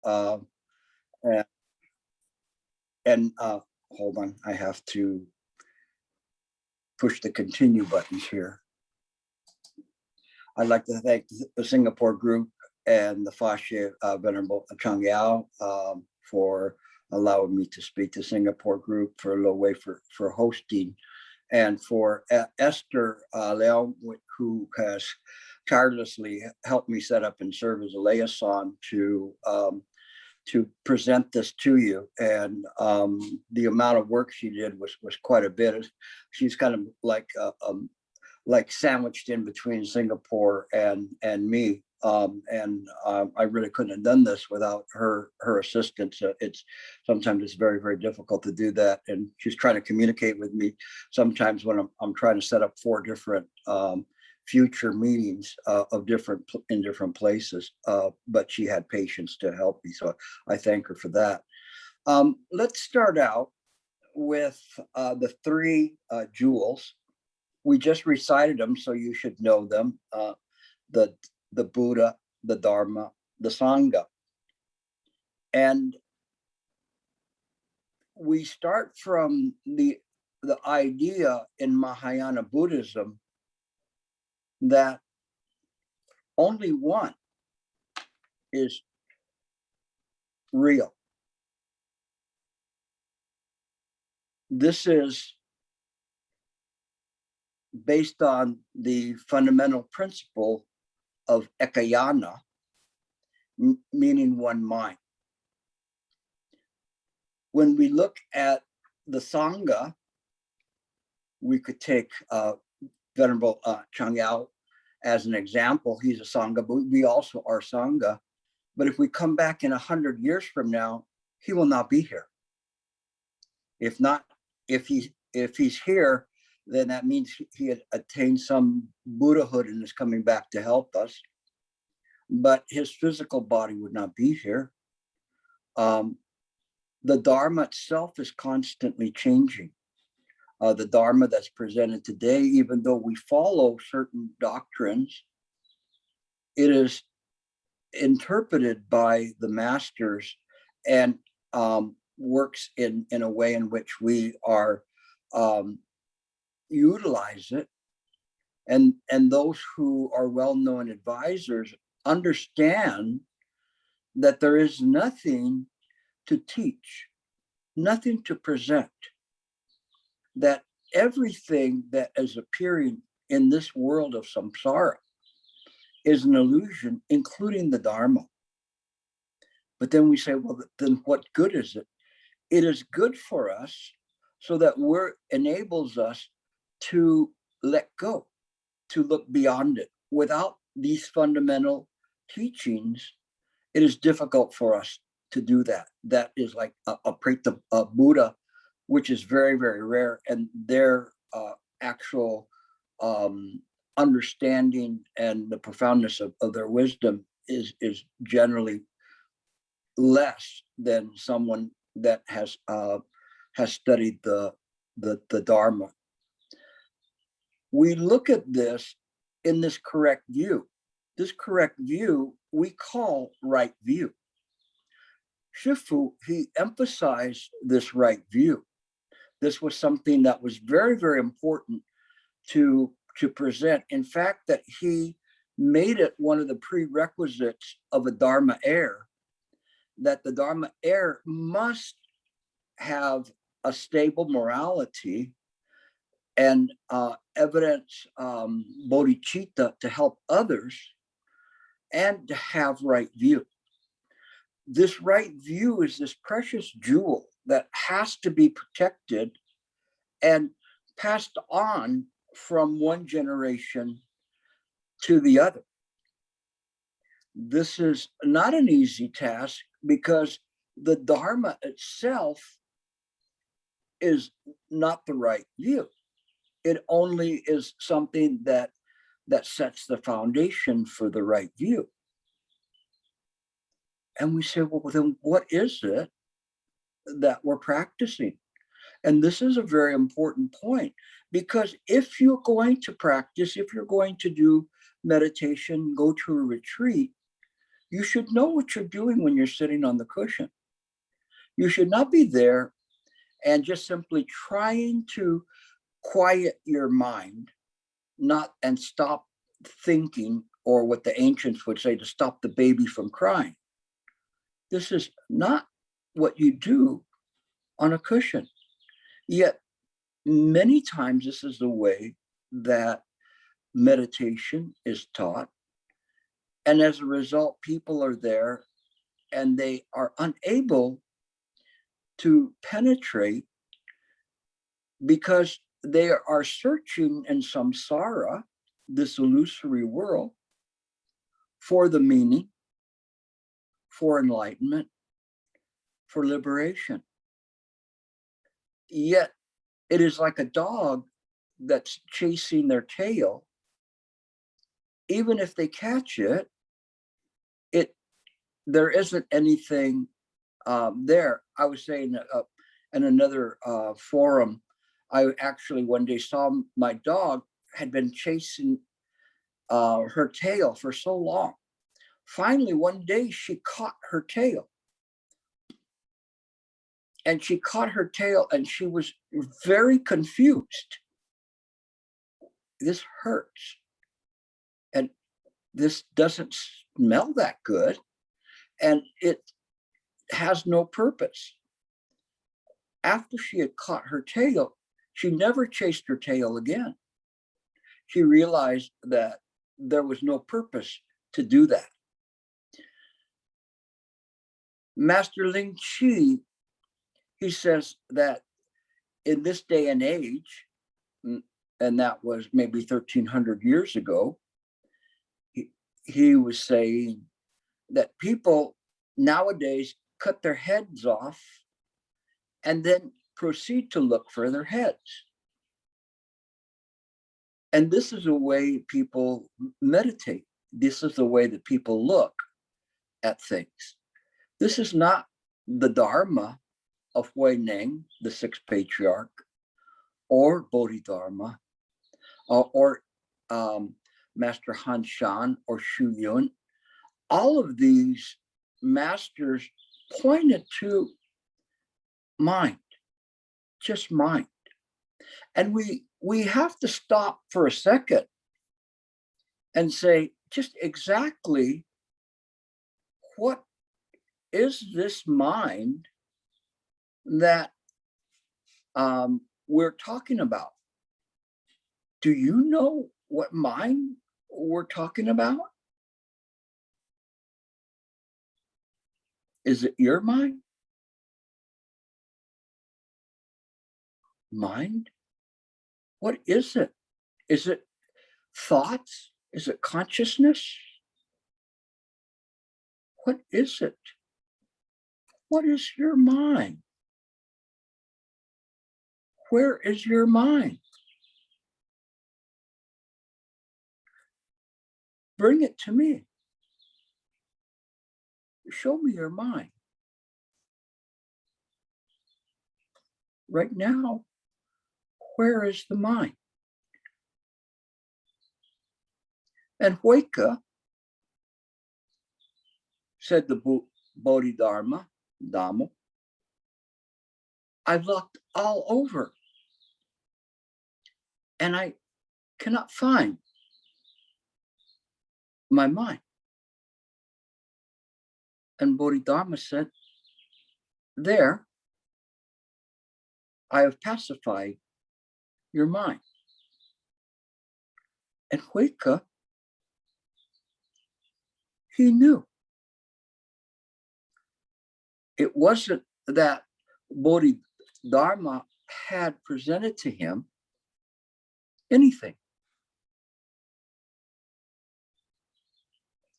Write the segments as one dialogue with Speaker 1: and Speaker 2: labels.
Speaker 1: And, and hold on, I have to push the continue buttons here. I'd like to thank the Singapore group and the Fascia Venerable Chang Yao for allowing me to speak to Singapore group, for Lo Wei for hosting, and for Esther Leong, who has tirelessly helped me set up and serve as a liaison to present this to you. And the amount of work she did was quite a bit. She's kind of like sandwiched in between Singapore and me. I really couldn't have done this without her assistance. Sometimes it's very, very difficult to do that. And she's trying to communicate with me sometimes when I'm trying to set up 4 different future meetings in different places. But she had patience to help me. So I thank her for that. Let's start out with the 3 jewels. We just recited them, so you should know them. The Buddha, the Dharma, the Sangha. And we start from the idea in Mahayana Buddhism that only one is real. This is based on the fundamental principle of ekayana, meaning one mind. When we look at the Sangha, we could take Venerable Chang Yao as an example. He's a Sangha, but we also are Sangha. But if we come back in 100 years from now, he will not be here. If he's here, then that means he had attained some Buddhahood and is coming back to help us. But his physical body would not be here. The Dharma itself is constantly changing. The Dharma that's presented today, even though we follow certain doctrines, it is interpreted by the masters and works in a way in which we are utilize it, and those who are well-known advisors understand that there is nothing to teach, nothing to present, that everything that is appearing in this world of samsara is an illusion, including the Dharma. But then we say, well, then what good is it? It is good for us so that enables us to let go, to look beyond it. Without these fundamental teachings, it is difficult for us to do that. That is like a Preta Buddha, which is very, very rare, and their actual understanding and the profoundness of their wisdom is generally less than someone that has studied the Dharma. We look at this in this correct view. This correct view we call right view. Shifu, he emphasized this right view. This was something that was very, very important to present. In fact, that he made it one of the prerequisites of a Dharma heir, that the Dharma heir must have a stable morality and evidence bodhicitta to help others, and to have right view. This right view is this precious jewel that has to be protected and passed on from one generation to the other. This is not an easy task because the Dharma itself is not the right view. It only is something that sets the foundation for the right view. And we say, well, then what is it that we're practicing? And this is a very important point, because if you're going to practice, if you're going to do meditation, go to a retreat, You should know what you're doing when you're sitting on the cushion. You should not be there and just simply trying to quiet your mind, not and stop thinking, or what the ancients would say, to stop the baby from crying. This is not what you do on a cushion. Yet many times this is the way that meditation is taught. And as a result, people are there and they are unable to penetrate because they are searching in samsara, this illusory world, for the meaning, for enlightenment, for liberation. Yet it is like a dog that's chasing their tail. Even if they catch it, there isn't anything there. I was saying in another forum, I actually one day saw my dog had been chasing her tail for so long. Finally, one day she caught her tail. And she caught her tail and she was very confused. This hurts. And this doesn't smell that good. And it has no purpose. After she had caught her tail, she never chased her tail again. She realized that there was no purpose to do that. Master Ling Chi, he says that in this day and age, and that was maybe 1,300 years ago, he was saying that people nowadays cut their heads off and then proceed to look for their heads. And this is the way people meditate. This is the way that people look at things. This is not the Dharma of Hui Ning, the sixth patriarch, or Bodhidharma, or Master Han Shan or Shu Yun. All of these masters pointed to mind, just mind. And we have to stop for a second and say, just exactly what is this mind that we're talking about? Do you know what mind we're talking about? Is it your mind? Mind? What is it? Is it thoughts? Is it consciousness? What is it? What is your mind? Where is your mind? Bring it to me. Show me your mind. Right now, where is the mind? And Huika said the Bodhidharma, Dhamma, I've looked all over and I cannot find my mind. And Bodhidharma said, there, I have pacified your mind. And Huika, he knew. It wasn't that Bodhidharma had presented to him anything.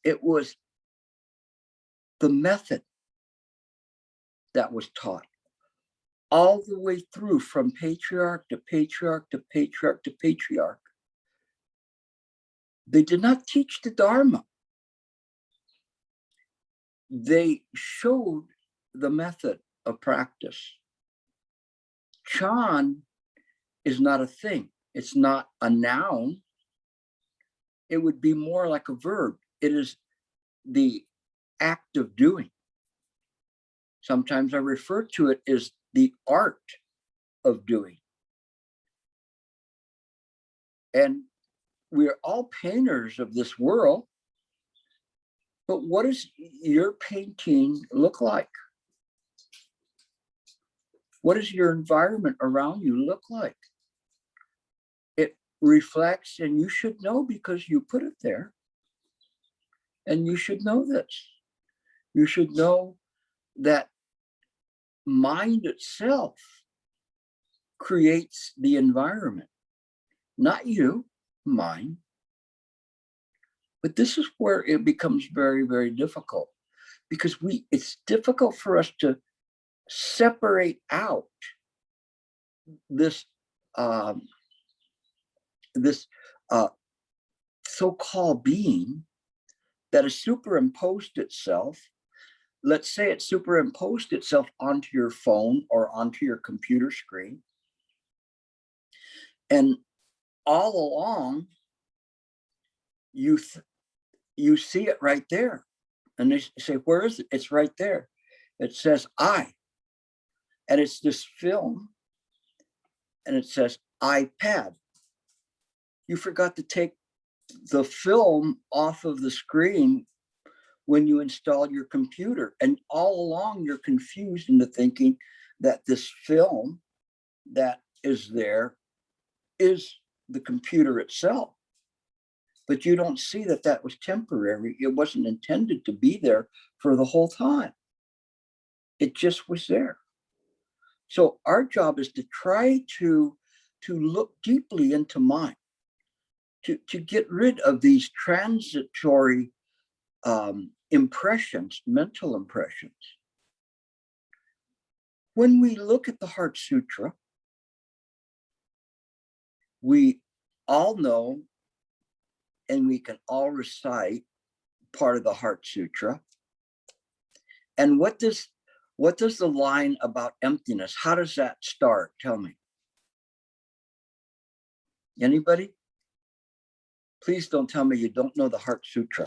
Speaker 1: It was the method that was taught all the way through, from patriarch to patriarch to patriarch to patriarch. They did not teach the Dharma. They showed the method of practice. Chan is not a thing. It's not a noun. It would be more like a verb. It is the act of doing. Sometimes I refer to it as the art of doing. And we're all painters of this world, but what does your painting look like? What does your environment around you look like? It reflects, and you should know because you put it there. And you should know this. You should know that mind itself creates the environment, not you, mind. But this is where it becomes very, very difficult, because it's difficult for us to separate out this so-called being that has superimposed itself. Let's say it superimposed itself onto your phone or onto your computer screen. And all along, you see it right there. And they say, where is it? It's right there. It says I. And it's this film. And it says iPad. You forgot to take the film off of the screen when you installed your computer. And all along, you're confused into thinking that this film that is there is the computer itself. But you don't see that that was temporary. It wasn't intended to be there for the whole time. It just was there. So our job is to try to look deeply into mind, to get rid of these transitory impressions, mental impressions. When we look at the Heart Sutra, we all know and we can all recite part of the Heart Sutra. And what does the line about emptiness, how does that start? Tell me. Anybody? Please don't tell me you don't know the Heart Sutra.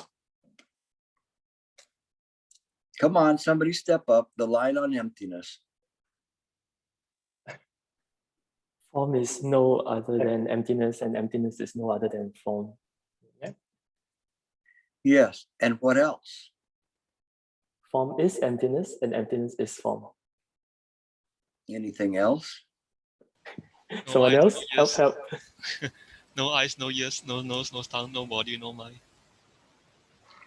Speaker 1: Come on, somebody step up. The line on emptiness.
Speaker 2: Form is no other than emptiness, and emptiness is no other than form. Yeah.
Speaker 1: Yes, and what else?
Speaker 2: Form is emptiness, and emptiness is form.
Speaker 1: Anything else?
Speaker 3: No
Speaker 2: Someone
Speaker 3: eyes,
Speaker 2: else?
Speaker 3: no
Speaker 2: Help,
Speaker 3: ears.
Speaker 2: help.
Speaker 3: No eyes, no ears, no nose, no tongue, no body, no mind.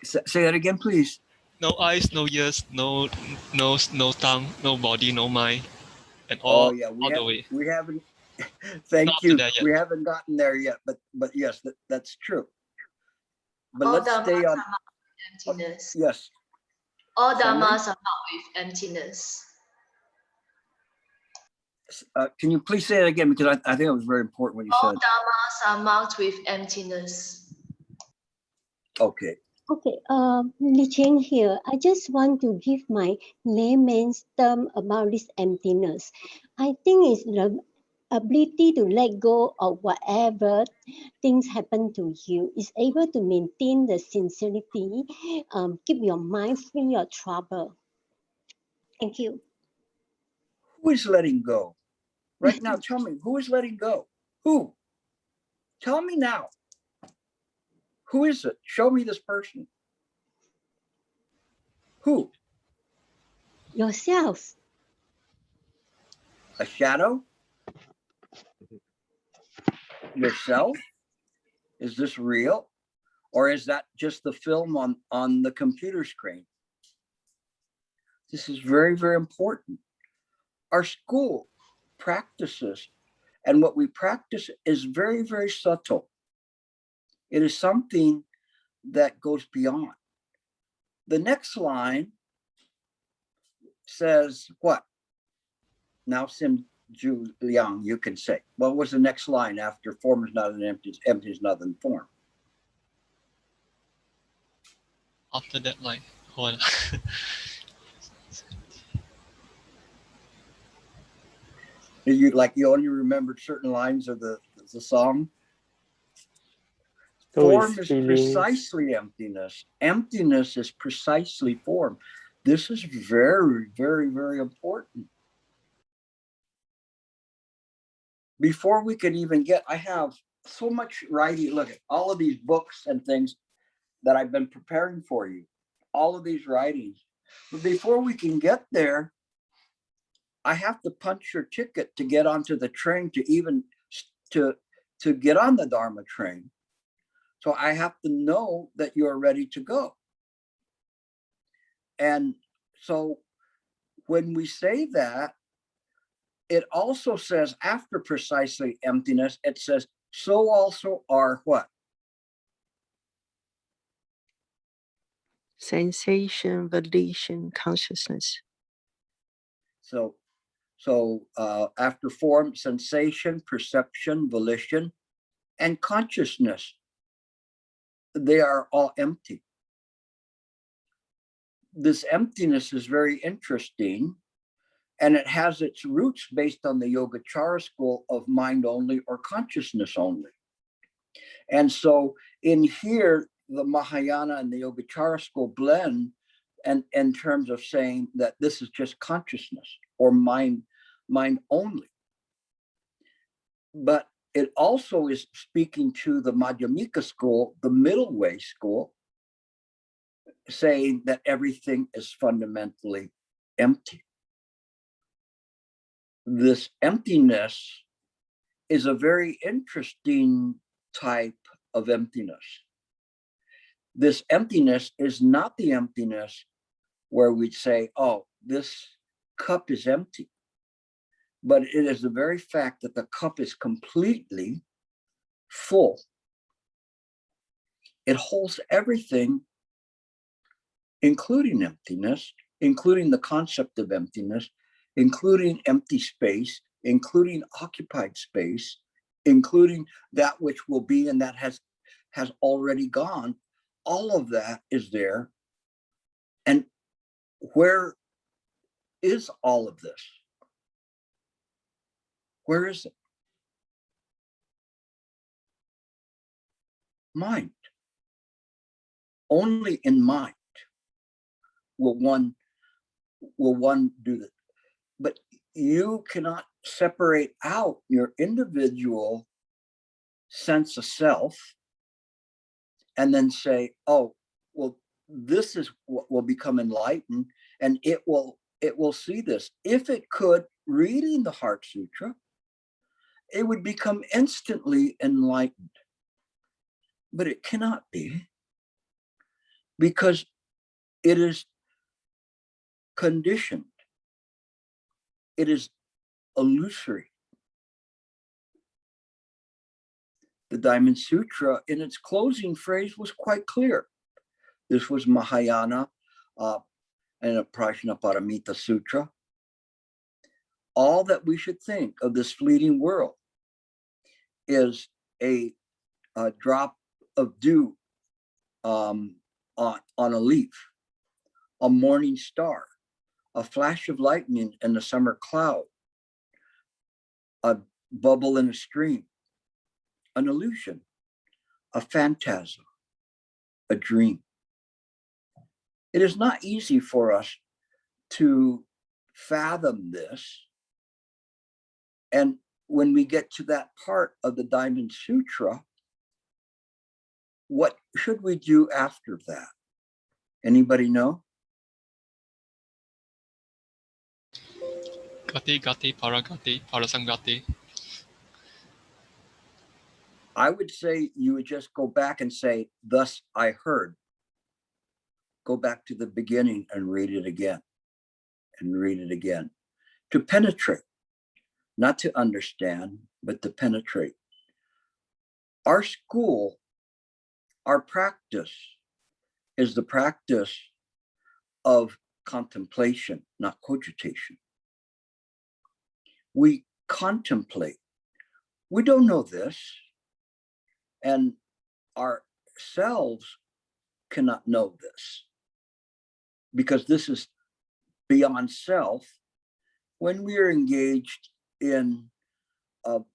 Speaker 1: Say that again, please.
Speaker 3: No eyes, no ears, no nose, no tongue, no body, no mind. And
Speaker 1: Oh
Speaker 3: all,
Speaker 1: yeah,
Speaker 3: all the way.
Speaker 1: we haven't. Thank
Speaker 3: Not
Speaker 1: you.
Speaker 3: there yet.
Speaker 1: We haven't gotten there yet, but yes, that's true. But
Speaker 4: All
Speaker 1: let's
Speaker 4: dharmas
Speaker 1: stay on
Speaker 4: are not with emptiness.
Speaker 1: yes.
Speaker 4: All
Speaker 1: Somebody?
Speaker 4: dharmas are not with emptiness.
Speaker 1: Can you please say that again, because I think it was very important what you
Speaker 4: All
Speaker 1: said.
Speaker 4: dharmas are marked with emptiness.
Speaker 1: Okay.
Speaker 5: Okay, Li Cheng here. I just want to give my layman's term about this emptiness. I think it's the ability to let go of whatever things happen to you. Is able to maintain the sincerity, keep your mind free of trouble. Thank you.
Speaker 1: Who is letting go? Right now, tell me, who is letting go? Who? Tell me now. Who is it? Show me this person. Who?
Speaker 5: Yourself.
Speaker 1: A shadow? Yourself? Is this real? Or is that just the film on the computer screen? This is very, very important. Our school practices, and what we practice is very, very subtle. It is something that goes beyond. The next line says what? Now, Sim Ju Liang, you can say. What was the next line after form is not an empty, empty is not than form?
Speaker 3: After that line. Hold on.
Speaker 1: You only remembered certain lines of the song?
Speaker 2: So
Speaker 1: Form
Speaker 2: is
Speaker 1: is
Speaker 2: feelings.
Speaker 1: precisely emptiness. Emptiness is precisely form. This is very, very, very important. Before we could even get, I have so much writing. Look at all of these books and things that I've been preparing for you, all of these writings. But before we can get there, I have to punch your ticket to get onto the train, to even to get on the Dharma train. So I have to know that you're ready to go. And so when we say that, it also says after precisely emptiness, it says, so also are what?
Speaker 6: Sensation, volition, consciousness.
Speaker 1: So after form, sensation, perception, volition, and consciousness, they are all empty. This emptiness is very interesting, and it has its roots based on the Yogacara school of mind only or consciousness only. And so in here, the Mahayana and the Yogacara school blend, and in terms of saying that this is just consciousness or mind only. But it also is speaking to the Madhyamika school, the middle way school, saying that everything is fundamentally empty. This emptiness is a very interesting type of emptiness. This emptiness is not the emptiness where we'd say, oh, this cup is empty. But it is the very fact that the cup is completely full. It holds everything, including emptiness, including the concept of emptiness, including empty space, including occupied space, including that which will be and that has already gone. All of that is there. And where is all of this? Where is it? Mind. Only in mind will one do that. But you cannot separate out your individual sense of self and then say, oh, well, this is what will become enlightened, and it will see this. If it could, reading the Heart Sutra, it would become instantly enlightened. But it cannot be, because it is conditioned. It is illusory. The Diamond Sutra, in its closing phrase, was quite clear. This was Mahayana and a Prajnaparamita Sutra. All that we should think of this fleeting world is a drop of dew on a leaf, a morning star, a flash of lightning in the summer cloud, a bubble in a stream, an illusion, a phantasm, a dream. It is not easy for us to fathom this. And when we get to that part of the Diamond Sutra, what should we do after that? Anybody know?
Speaker 3: Gati, gati, paragati, parasangati.
Speaker 1: I would say you would just go back and say, thus I heard. Go back to the beginning and read it again, and read it again, to penetrate, not to understand, but to penetrate. Our school, our practice is the practice of contemplation, not cogitation. We contemplate. We don't know this, and ourselves cannot know this, because this is beyond self. When we are engaged in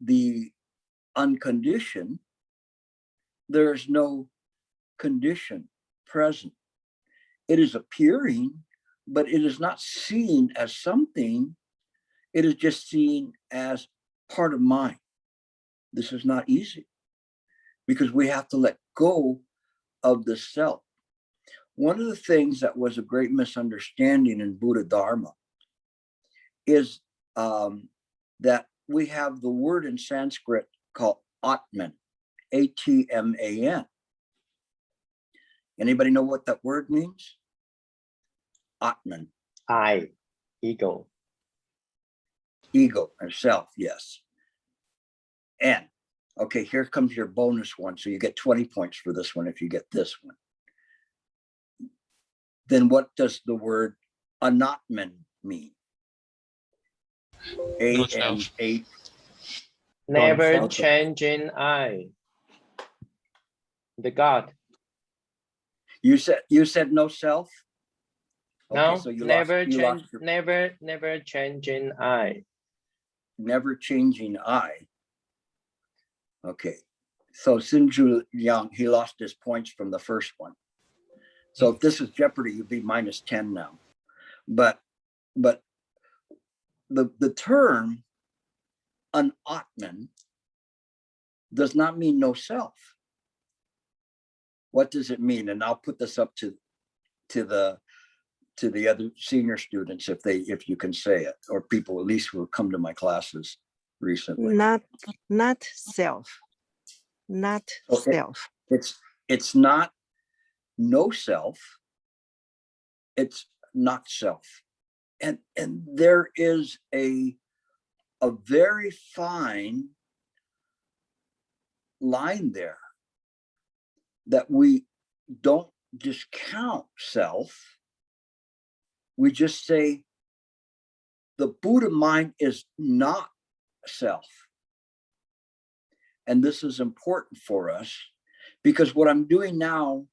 Speaker 1: the unconditioned, there is no condition present. It is appearing, but it is not seen as something. It is just seen as part of mind. This is not easy because we have to let go of the self. One of the things that was a great misunderstanding in Buddha Dharma is that we have the word in Sanskrit called Atman, A-T-M-A-N. Anybody know what that word means? Atman.
Speaker 7: I, ego.
Speaker 1: Ego or self, yes. And, okay, here comes your bonus one. So you get 20 points for this one if you get this one. Then what does the word anatman mean?
Speaker 3: No self.
Speaker 1: A-N-A.
Speaker 7: Never
Speaker 2: Non-self.
Speaker 7: changing I. The God.
Speaker 1: You said no self? Okay,
Speaker 7: No,
Speaker 1: so you
Speaker 7: never
Speaker 1: lost
Speaker 7: change,
Speaker 1: your
Speaker 7: never changing I.
Speaker 1: never changing I. Okay, so Sinju Yang, he lost his points from the first one. So if this is Jeopardy, you'd be minus 10 now. But the term an Atman does not mean no self. What does it mean? And I'll put this up to the other senior students if you can say it, or people at least who have come to my classes recently.
Speaker 6: Not self. Not
Speaker 1: Okay.
Speaker 6: self.
Speaker 1: It's not no self, it's not self. And there is a very fine line there that we don't discount self. We just say the Buddha mind is not self. And this is important for us because what I'm doing now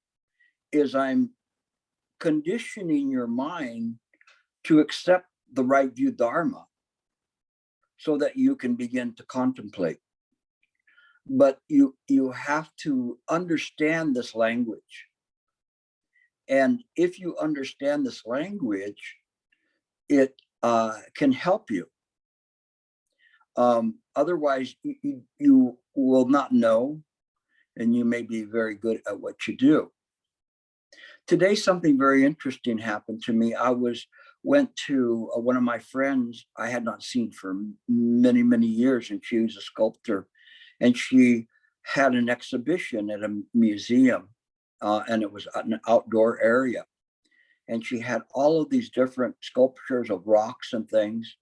Speaker 1: is I'm conditioning your mind to accept the right view Dharma so that you can begin to contemplate. But you have to understand this language. And if you understand this language, it can help you. Otherwise, you will not know, and you may be very good at what you do. Today, something very interesting happened to me. I went to one of my friends I had not seen for many, many years, and she was a sculptor, and she had an exhibition at a museum, and it was an outdoor area. And she had all of these different sculptures of rocks and things.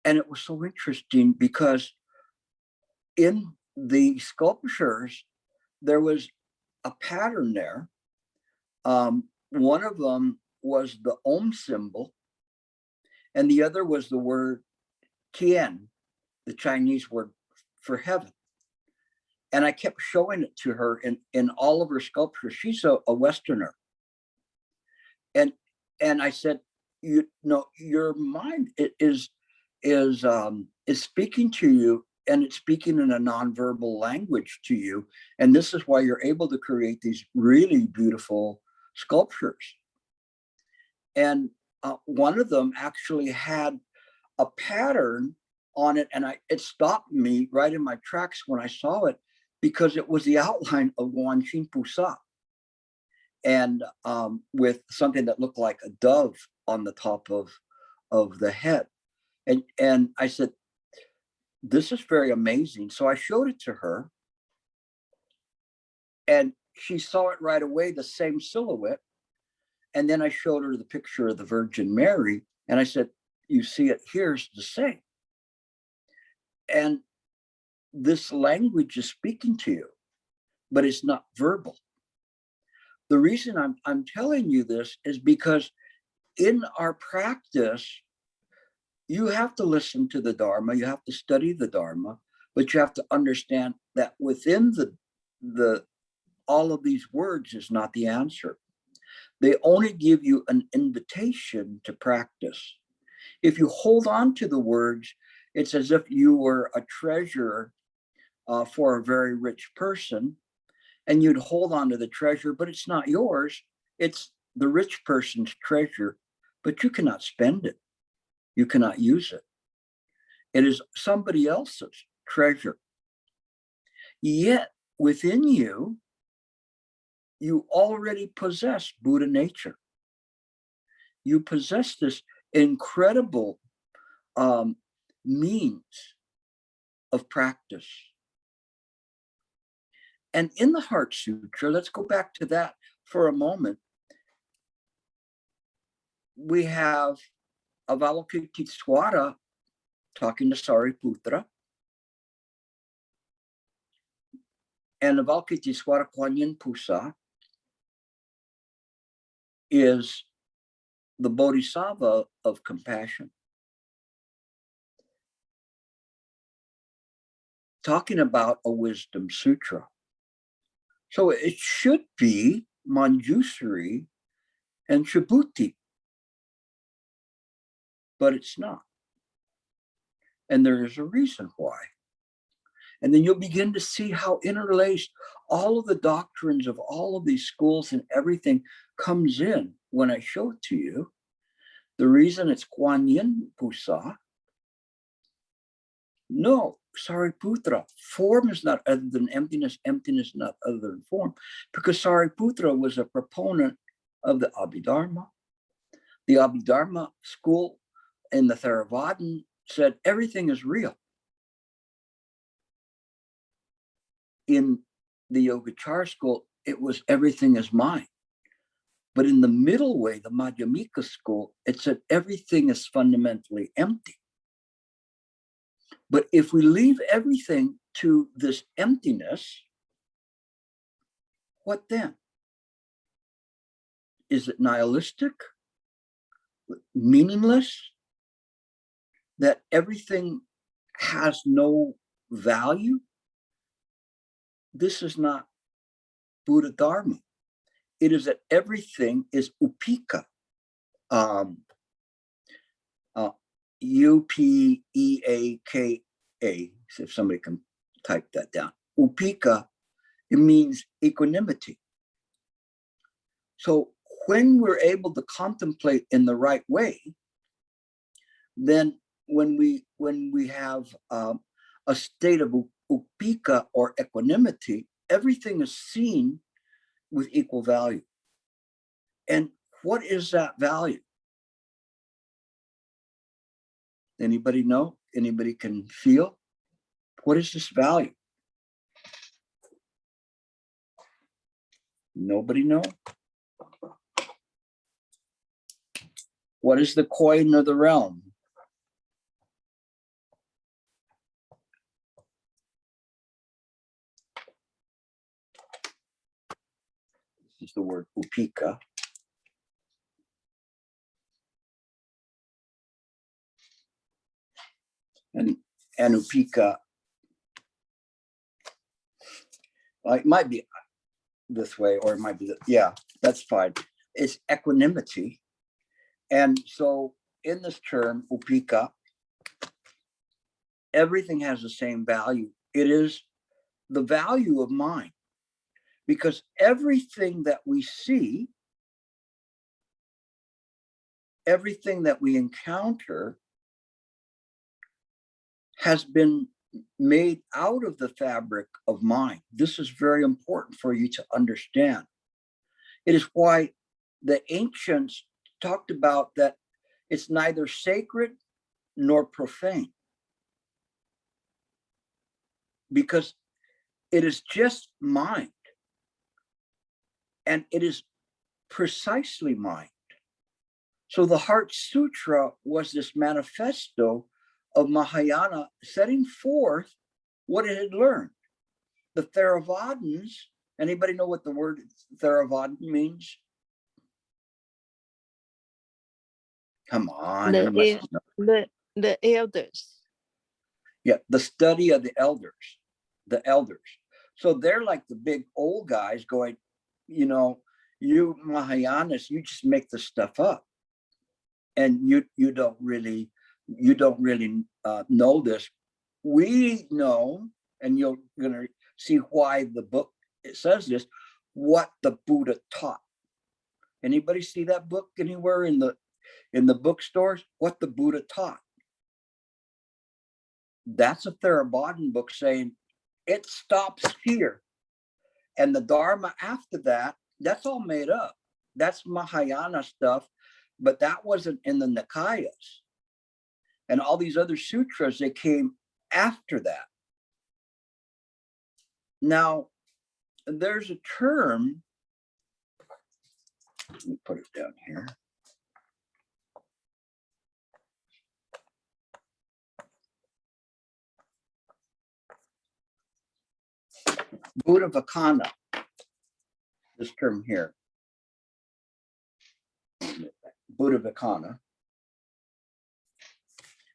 Speaker 1: And it was so interesting because in the sculptures, there was a pattern there. One of them was the Om symbol, and the other was the word Tian, the Chinese word for heaven. And I kept showing it to her in all of her sculptures. She's a Westerner. And I said, you know, your mind is speaking to you, and it's speaking in a nonverbal language to you. And this is why you're able to create these really beautiful sculptures. And one of them actually had a pattern on it, and it stopped me right in my tracks when I saw it, because it was the outline of Guanxin Pusa, and with something that looked like a dove on the top of the head. And I said, this is very amazing. So I showed it to her, and she saw it right away, the same silhouette. And then I showed her the picture of the Virgin Mary, and I said, you see it here's the same. And this language is speaking to you, but it's not verbal. The reason I'm telling you this is because in our practice, you have to listen to the Dharma, you have to study the Dharma, but you have to understand that within the all of these words is not the answer. They only give you an invitation to practice. If you hold on to the words, it's as if you were a treasurer for a very rich person, and you'd hold on to the treasure, but it's not yours. It's the rich person's treasure, but you cannot spend it. You cannot use it. It is somebody else's treasure. Yet within you, you already possess Buddha nature. You possess this incredible means of practice. And in the Heart Sutra, let's go back to that for a moment. We have Avalokitesvara talking to Sariputra. And Avalokitesvara Kuan Yin Pusa is the Bodhisattva of compassion. Talking about a wisdom sutra. So it should be Manjusri and Vibhuti, but it's not. And there is a reason why. And then you'll begin to see how interlaced all of the doctrines of all of these schools and everything comes in when I show it to you. The reason it's Kuan Yin Pusa, no, Sariputra, form is not other than emptiness, emptiness not other than form, because Sariputra was a proponent of the Abhidharma. The Abhidharma school in the Theravadan said everything is real. In the Yogacara school, it was everything is mine. But in the middle way, the Madhyamika school, it said everything is fundamentally empty. But if we leave everything to this emptiness, what then? Is it nihilistic? Meaningless? That everything has no value? This is not Buddha Dharma. It is that everything is upeka. U-P-E-A-K-A, if somebody can type that down. Upeka, it means equanimity. So when we're able to contemplate in the right way, then when we have a state of upeka or equanimity, everything is seen with equal value. And what is that value? Anybody know? Anybody can feel? What is this value? Nobody know? What is the coin of the realm? This is the word upeka. And upeka, it might be this way, or it might be, yeah, that's fine. It's equanimity. And so in this term, upeka, everything has the same value. It is the value of mind, because everything that we see, everything that we encounter has been made out of the fabric of mind. This is very important for you to understand. It is why the ancients talked about that it's neither sacred nor profane, because it is just mind, and it is precisely mind. So the Heart Sutra was this manifesto of Mahayana setting forth what it had learned. The Theravadins, anybody know what the word Theravada means? Come on.
Speaker 6: The elders.
Speaker 1: Yeah, the study of the elders. So they're like the big old guys going, you know, you Mahayanas, you just make the stuff up. And you don't really know this. We know, and you're gonna see why the book it says this, what the Buddha taught. Anybody see that book anywhere in the bookstores? What the Buddha taught. That's a Theravadan book saying it stops here. And the Dharma after that, that's all made up. That's Mahayana stuff, but that wasn't in the Nikayas. And all these other sutras, they came after that. Now, there's a term, let me put it down here. Buddhavacana, this term here. Buddhavacana.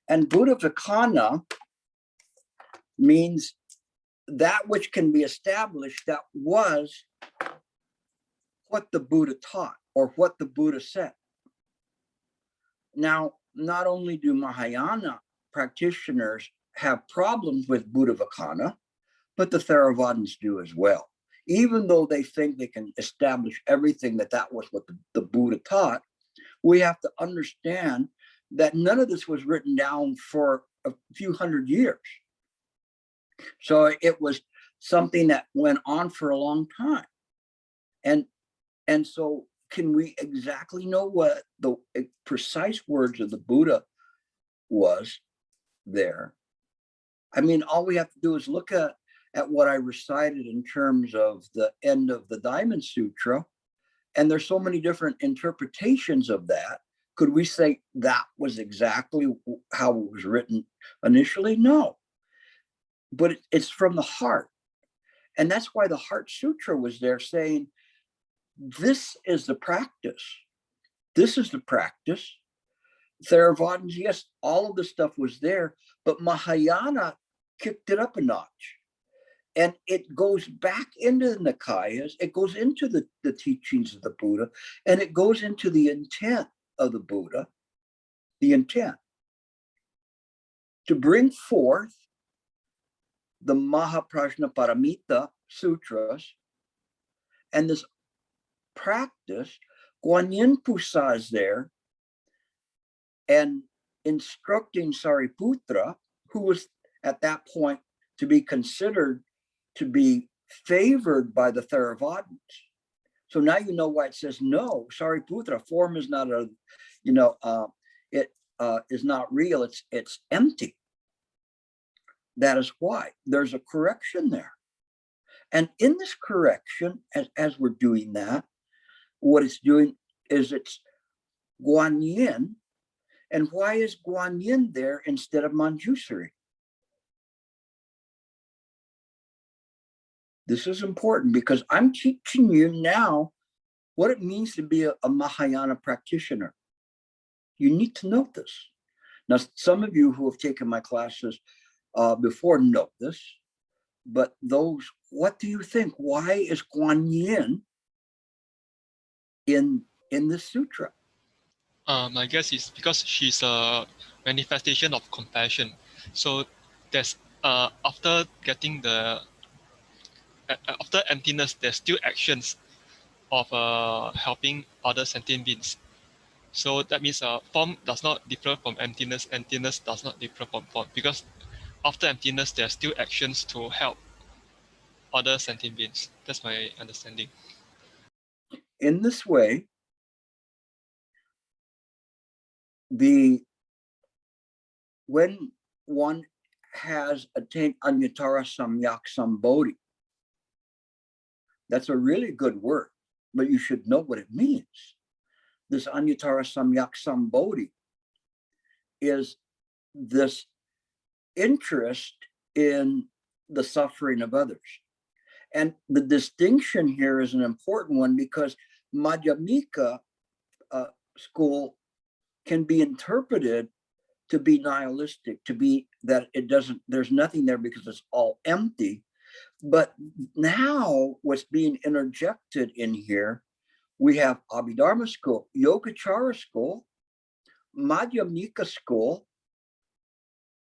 Speaker 1: And Buddhavacana means that which can be established that was what the Buddha taught or what the Buddha said. Now, not only do Mahayana practitioners have problems with Buddhavacana, but the Theravadins do as well. Even though they think they can establish everything that was what the Buddha taught, we have to understand that none of this was written down for a few hundred years. So it was something that went on for a long time. And so can we exactly know what the precise words of the Buddha was there? I mean, all we have to do is look at what I recited in terms of the end of the Diamond Sutra. And there's so many different interpretations of that. Could we say that was exactly how it was written initially? No. But it's from the heart. And that's why the Heart Sutra was there saying, this is the practice. This is the practice. Theravadins, yes, all of the stuff was there, but Mahayana kicked it up a notch. And it goes back into the Nikayas, it goes into the teachings of the Buddha, and it goes into the intent of the Buddha, the intent to bring forth the Mahaprajnaparamita Sutras, and this practice. Guanyin Pusa is there and instructing Sariputra, who was at that point to be considered to be favored by the Theravadins. So now you know why it says no, Sariputra, form is not a, it is not real, it's empty. That is why there's a correction there. And in this correction, as we're doing that, what it's doing is it's Guanyin. And why is Guanyin there instead of Manjusri? This is important because I'm teaching you now what it means to be a Mahayana practitioner. You need to know this. Now, some of you who have taken my classes before know this, but those, what do you think? Why is Guanyin in this sutra?
Speaker 3: My guess is because she's a manifestation of compassion. So there's after getting the after emptiness, there's still actions of helping other sentient beings. So that means form does not differ from emptiness. Emptiness does not differ from form, because after emptiness, there are still actions to help other sentient beings. That's my understanding.
Speaker 1: In this way, when one has attained Anyatara Samyak Sambodhi, that's a really good word, but you should know what it means. This Anyatara Samyak Sambodhi is this interest in the suffering of others. And the distinction here is an important one because Madhyamika school can be interpreted to be nihilistic, to be that it doesn't, there's nothing there because it's all empty. But now what's being interjected in here, we have Abhidharma school, Yogacara school, Madhyamika school,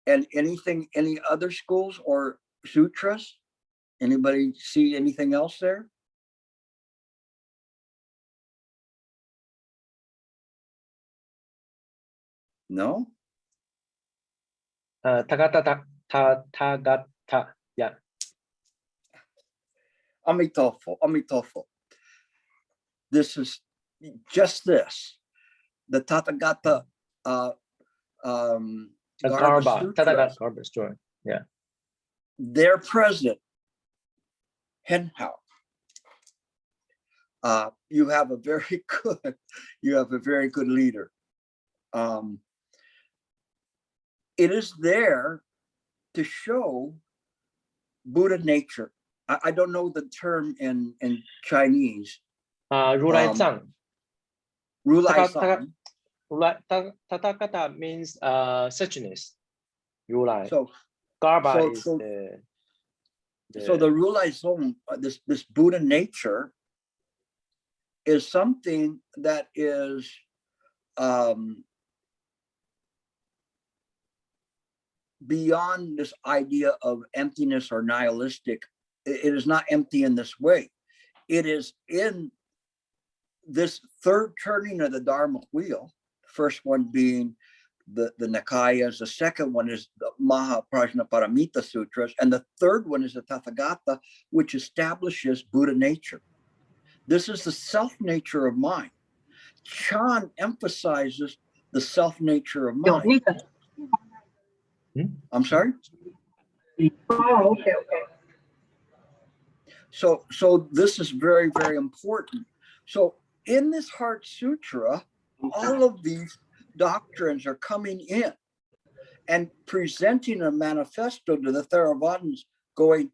Speaker 1: and any other schools or sutras Anybody see anything else there? No?
Speaker 7: Tagatha. Yeah.
Speaker 1: Amitofo. This is just this. The Tathagata
Speaker 7: Garba. Tathagata
Speaker 1: Sutras,
Speaker 7: Garba story. Yeah.
Speaker 1: they're present. Henhao. You have a very good leader. It is there to show Buddha nature. I don't know the term in Chinese.
Speaker 7: Rulai Zhang.
Speaker 1: Rulai Zhang.
Speaker 7: Tathagata means suchness. Rulai.
Speaker 1: So
Speaker 7: Garba is
Speaker 1: so the Rulai Zhang, this Buddha nature is something that is beyond this idea of emptiness or nihilistic. It is not empty in this way. It is in this third turning of the Dharma wheel, first one being the Nikayas, the second one is the Mahaprajnaparamita Sutras, and the third one is the Tathagata, which establishes Buddha nature. This is the self-nature of mind. Chan emphasizes the self-nature of mind. I'm sorry?
Speaker 8: Oh, okay.
Speaker 1: So this is very, very important. So in this Heart Sutra, all of these doctrines are coming in and presenting a manifesto to the Theravadins going,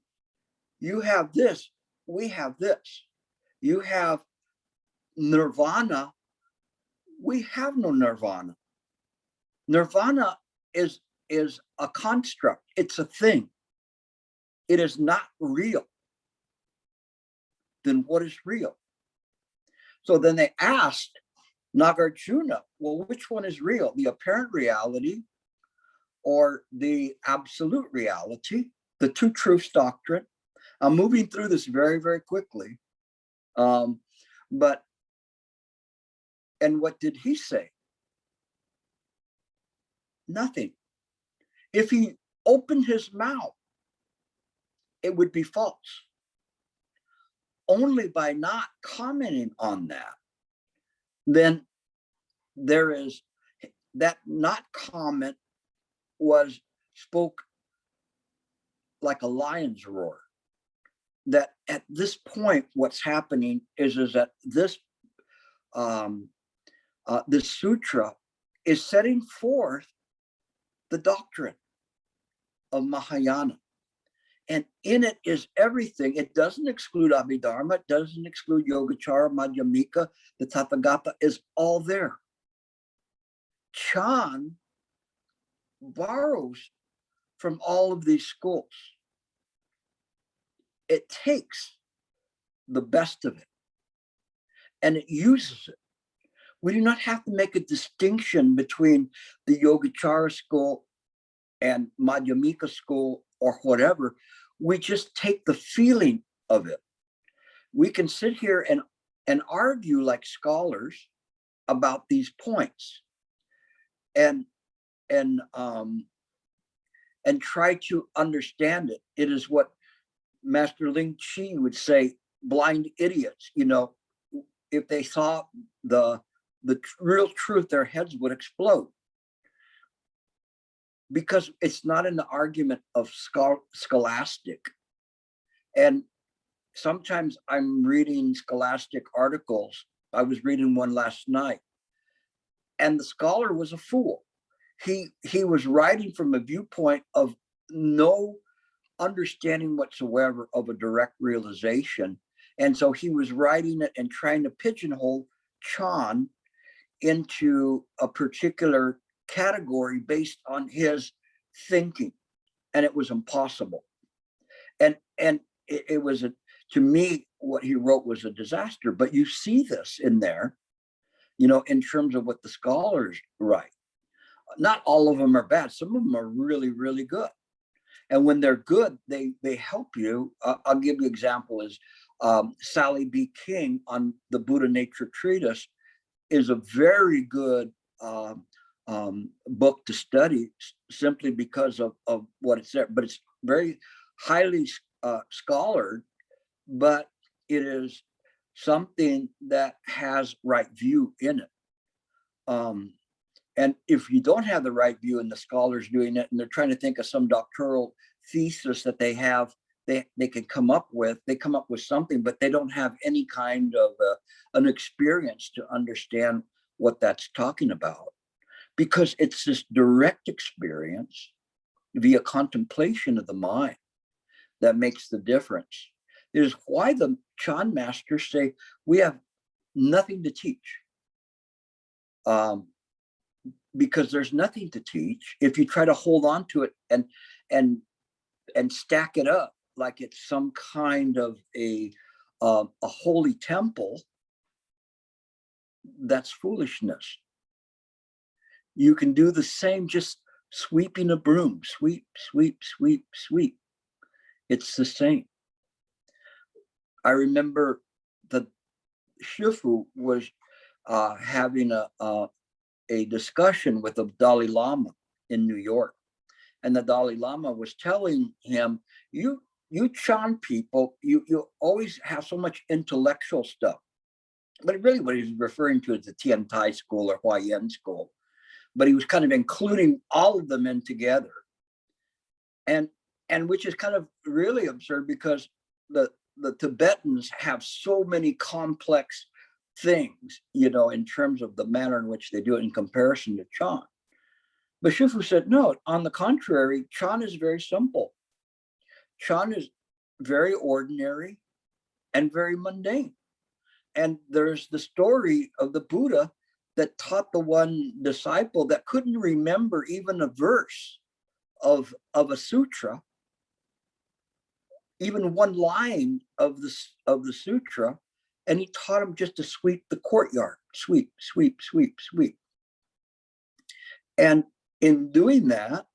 Speaker 1: you have this, we have this. You have nirvana, we have no nirvana. Nirvana is a construct, it's a thing. It is not real. Then what is real? So then they asked Nagarjuna, well, which one is real? The apparent reality or the absolute reality? The two truths doctrine. I'm moving through this very, very quickly. And what did he say? Nothing. If he opened his mouth, it would be false. Only by not commenting on that, then there is that not comment spoke like a lion's roar. That at this point, what's happening is that this this sutra is setting forth the doctrine of Mahayana. And in it is everything. It doesn't exclude Abhidharma, it doesn't exclude Yogacara, Madhyamika, the Tathagata is all there. Chan borrows from all of these schools. It takes the best of it and it uses it. We do not have to make a distinction between the Yogacara school and Madhyamika school or whatever. We just take the feeling of it. We can sit here and argue like scholars about these points and try to understand it. It is what Master Ling Chi would say, blind idiots. You know, if they saw the real truth, their heads would explode. Because it's not an argument of scholastic. And sometimes I'm reading scholastic articles. I was reading one last night, and the scholar was a fool. He was writing from a viewpoint of no understanding whatsoever of a direct realization. And so he was writing it and trying to pigeonhole Chan into a particular category based on his thinking, and it was impossible. And it was to me, what he wrote was a disaster. But you see this in there, you know, in terms of what the scholars write. Not all of them are bad. Some of them are really, really good. And when they're good, they help you. I'll give you an example is Sally B. King on the Buddha Nature Treatise is a very good book to study simply because of what it's there. But it's very highly scholared, but it is something that has right view in it. And if you don't have the right view and the scholars doing it, and they're trying to think of some doctoral thesis that they have, they can come up with, something, but they don't have any kind of an experience to understand what that's talking about, because it's this direct experience via contemplation of the mind that makes the difference. It is why the Chan masters say we have nothing to teach. Because there's nothing to teach if you try to hold on to it and stack it up like it's some kind of a holy temple. That's foolishness. You can do the same, just sweeping a broom, sweep, sweep, sweep, sweep. It's the same. I remember the Shifu was having a discussion with the Dalai Lama in New York. And the Dalai Lama was telling him, you Chan people, you always have so much intellectual stuff. But really what he was referring to is the Tian Tai school or Huayan school. But he was kind of including all of them in together. And which is kind of really absurd, because the Tibetans have so many complex things, in terms of the manner in which they do it in comparison to Chan. But Shifu said, no, on the contrary, Chan is very simple. Chan is very ordinary and very mundane. And there's the story of the Buddha that taught the one disciple that couldn't remember even a verse of a sutra, even one line of the sutra, and he taught him just to sweep the courtyard, sweep, sweep, sweep, sweep. And in doing that,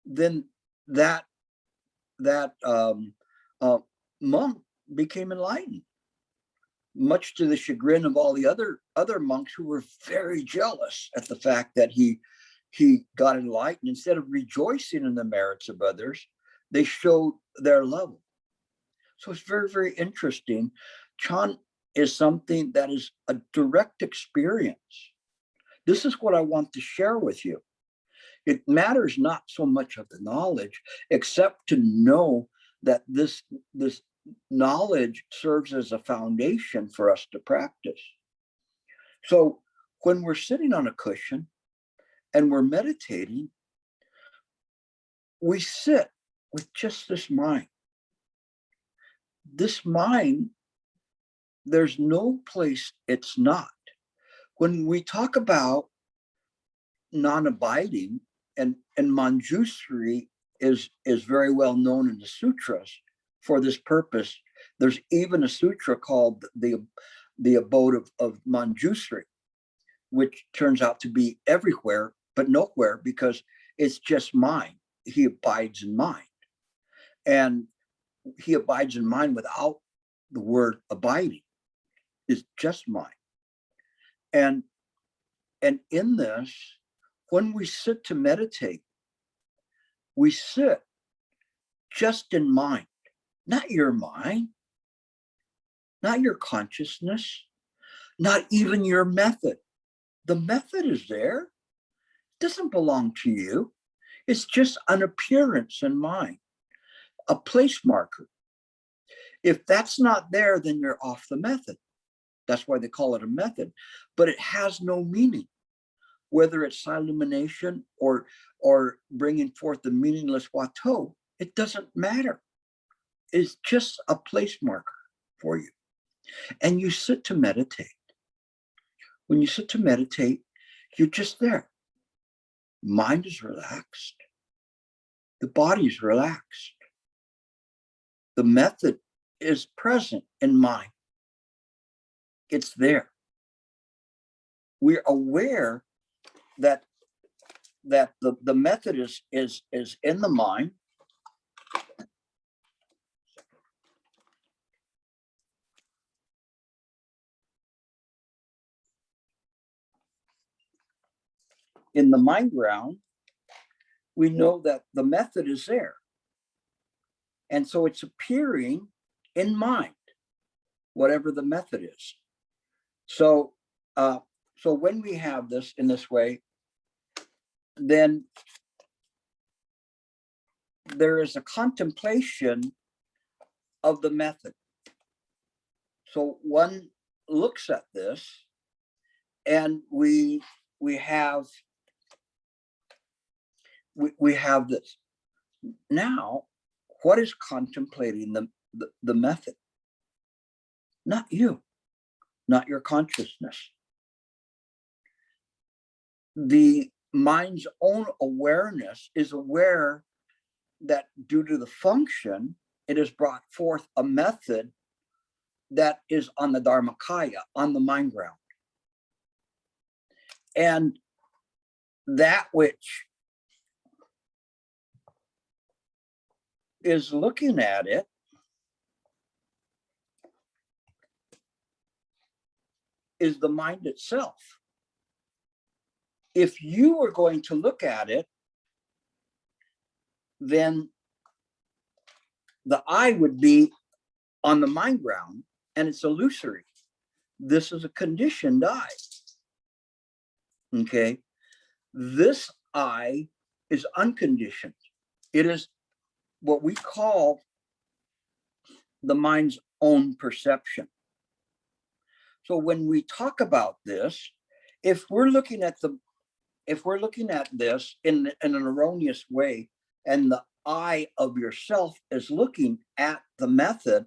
Speaker 1: then that monk became enlightened, much to the chagrin of all the other monks who were very jealous at the fact that he got enlightened. Instead of rejoicing in the merits of others, they showed their level. So it's very, very interesting. Chan is something that is a direct experience. This is what I want to share with you. It matters not so much of the knowledge, except to know that this knowledge serves as a foundation for us to practice. So when we're sitting on a cushion and we're meditating, we sit with just this mind. This mind, there's no place it's not. When we talk about non-abiding, and Manjusri is very well known in the sutras for this purpose. There's even a sutra called the abode of Manjusri, which turns out to be everywhere but nowhere, because it's just mind. He abides in mind, and he abides in mind without the word abiding. It's just mind. And in this, when we sit to meditate, we sit just in mind, not your mind, not your consciousness, not even your method. The method is there. It doesn't belong to you. It's just an appearance in mind, a place marker. If that's not there, then you're off the method. That's why they call it a method, but it has no meaning. Whether it's illumination or bringing forth the meaningless Wato, it doesn't matter. It's just a place marker for you. And you sit to meditate. When you sit to meditate, you're just there. Mind is relaxed. The body is relaxed. The method is present in mind. It's there. We're aware that the method is in the mind, in the mind ground, we know that the method is there. And so it's appearing in mind, whatever the method is. So, so when we have this in this way, then there is a contemplation of the method. So one looks at this and we have this. Now, what is contemplating the method? Not you, not your consciousness. The mind's own awareness is aware that due to the function, it has brought forth a method that is on the Dharmakaya, on the mind ground. And that which is looking at it is the mind itself. If you were going to look at it, then the I would be on the mind ground, and it's illusory. This is a conditioned I. Okay, this I is unconditioned. It is what we call the mind's own perception. So when we talk about this, if we're looking at this in an erroneous way, and the I of yourself is looking at the method,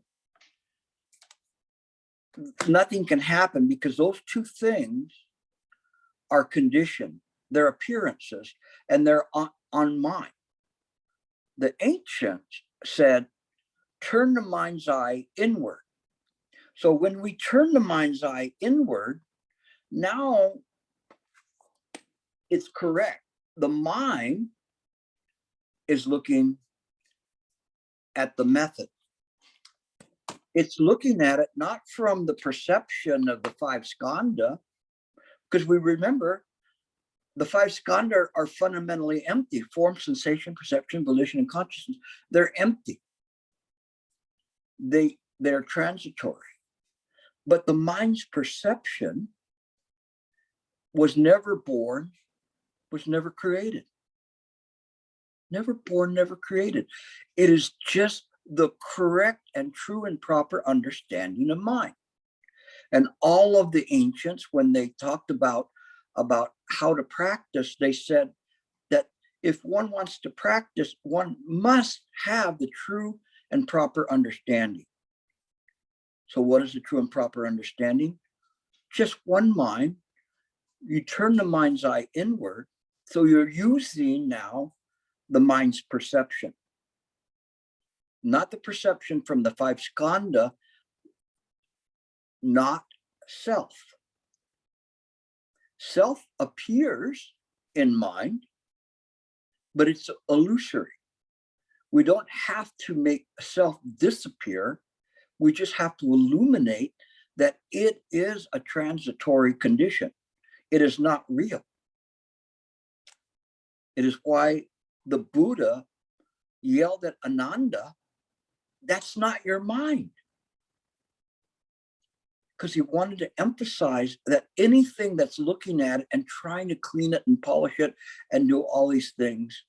Speaker 1: nothing can happen, because those two things are conditioned. They're appearances, and they're on mind. The ancients said, turn the mind's eye inward. So when we turn the mind's eye inward, now it's correct. The mind is looking at the method. It's looking at it not from the perception of the five skandha, because we remember the five skandha are fundamentally empty: form, sensation, perception, volition, and consciousness. They're empty. They're transitory. But the mind's perception was never born, was never created. Never born, never created. It is just the correct and true and proper understanding of mind. And all of the ancients, when they talked about how to practice, they said that if one wants to practice, one must have the true and proper understanding. So what is the true and proper understanding? Just one mind. You turn the mind's eye inward, so you're using now the mind's perception. Not the perception from the five skandha, not self. Self appears in mind, but it's illusory. We don't have to make self disappear. We just have to illuminate that it is a transitory condition. It is not real. It is why the Buddha yelled at Ananda, that's not your mind. Because he wanted to emphasize that anything that's looking at it and trying to clean it and polish it and do all these things,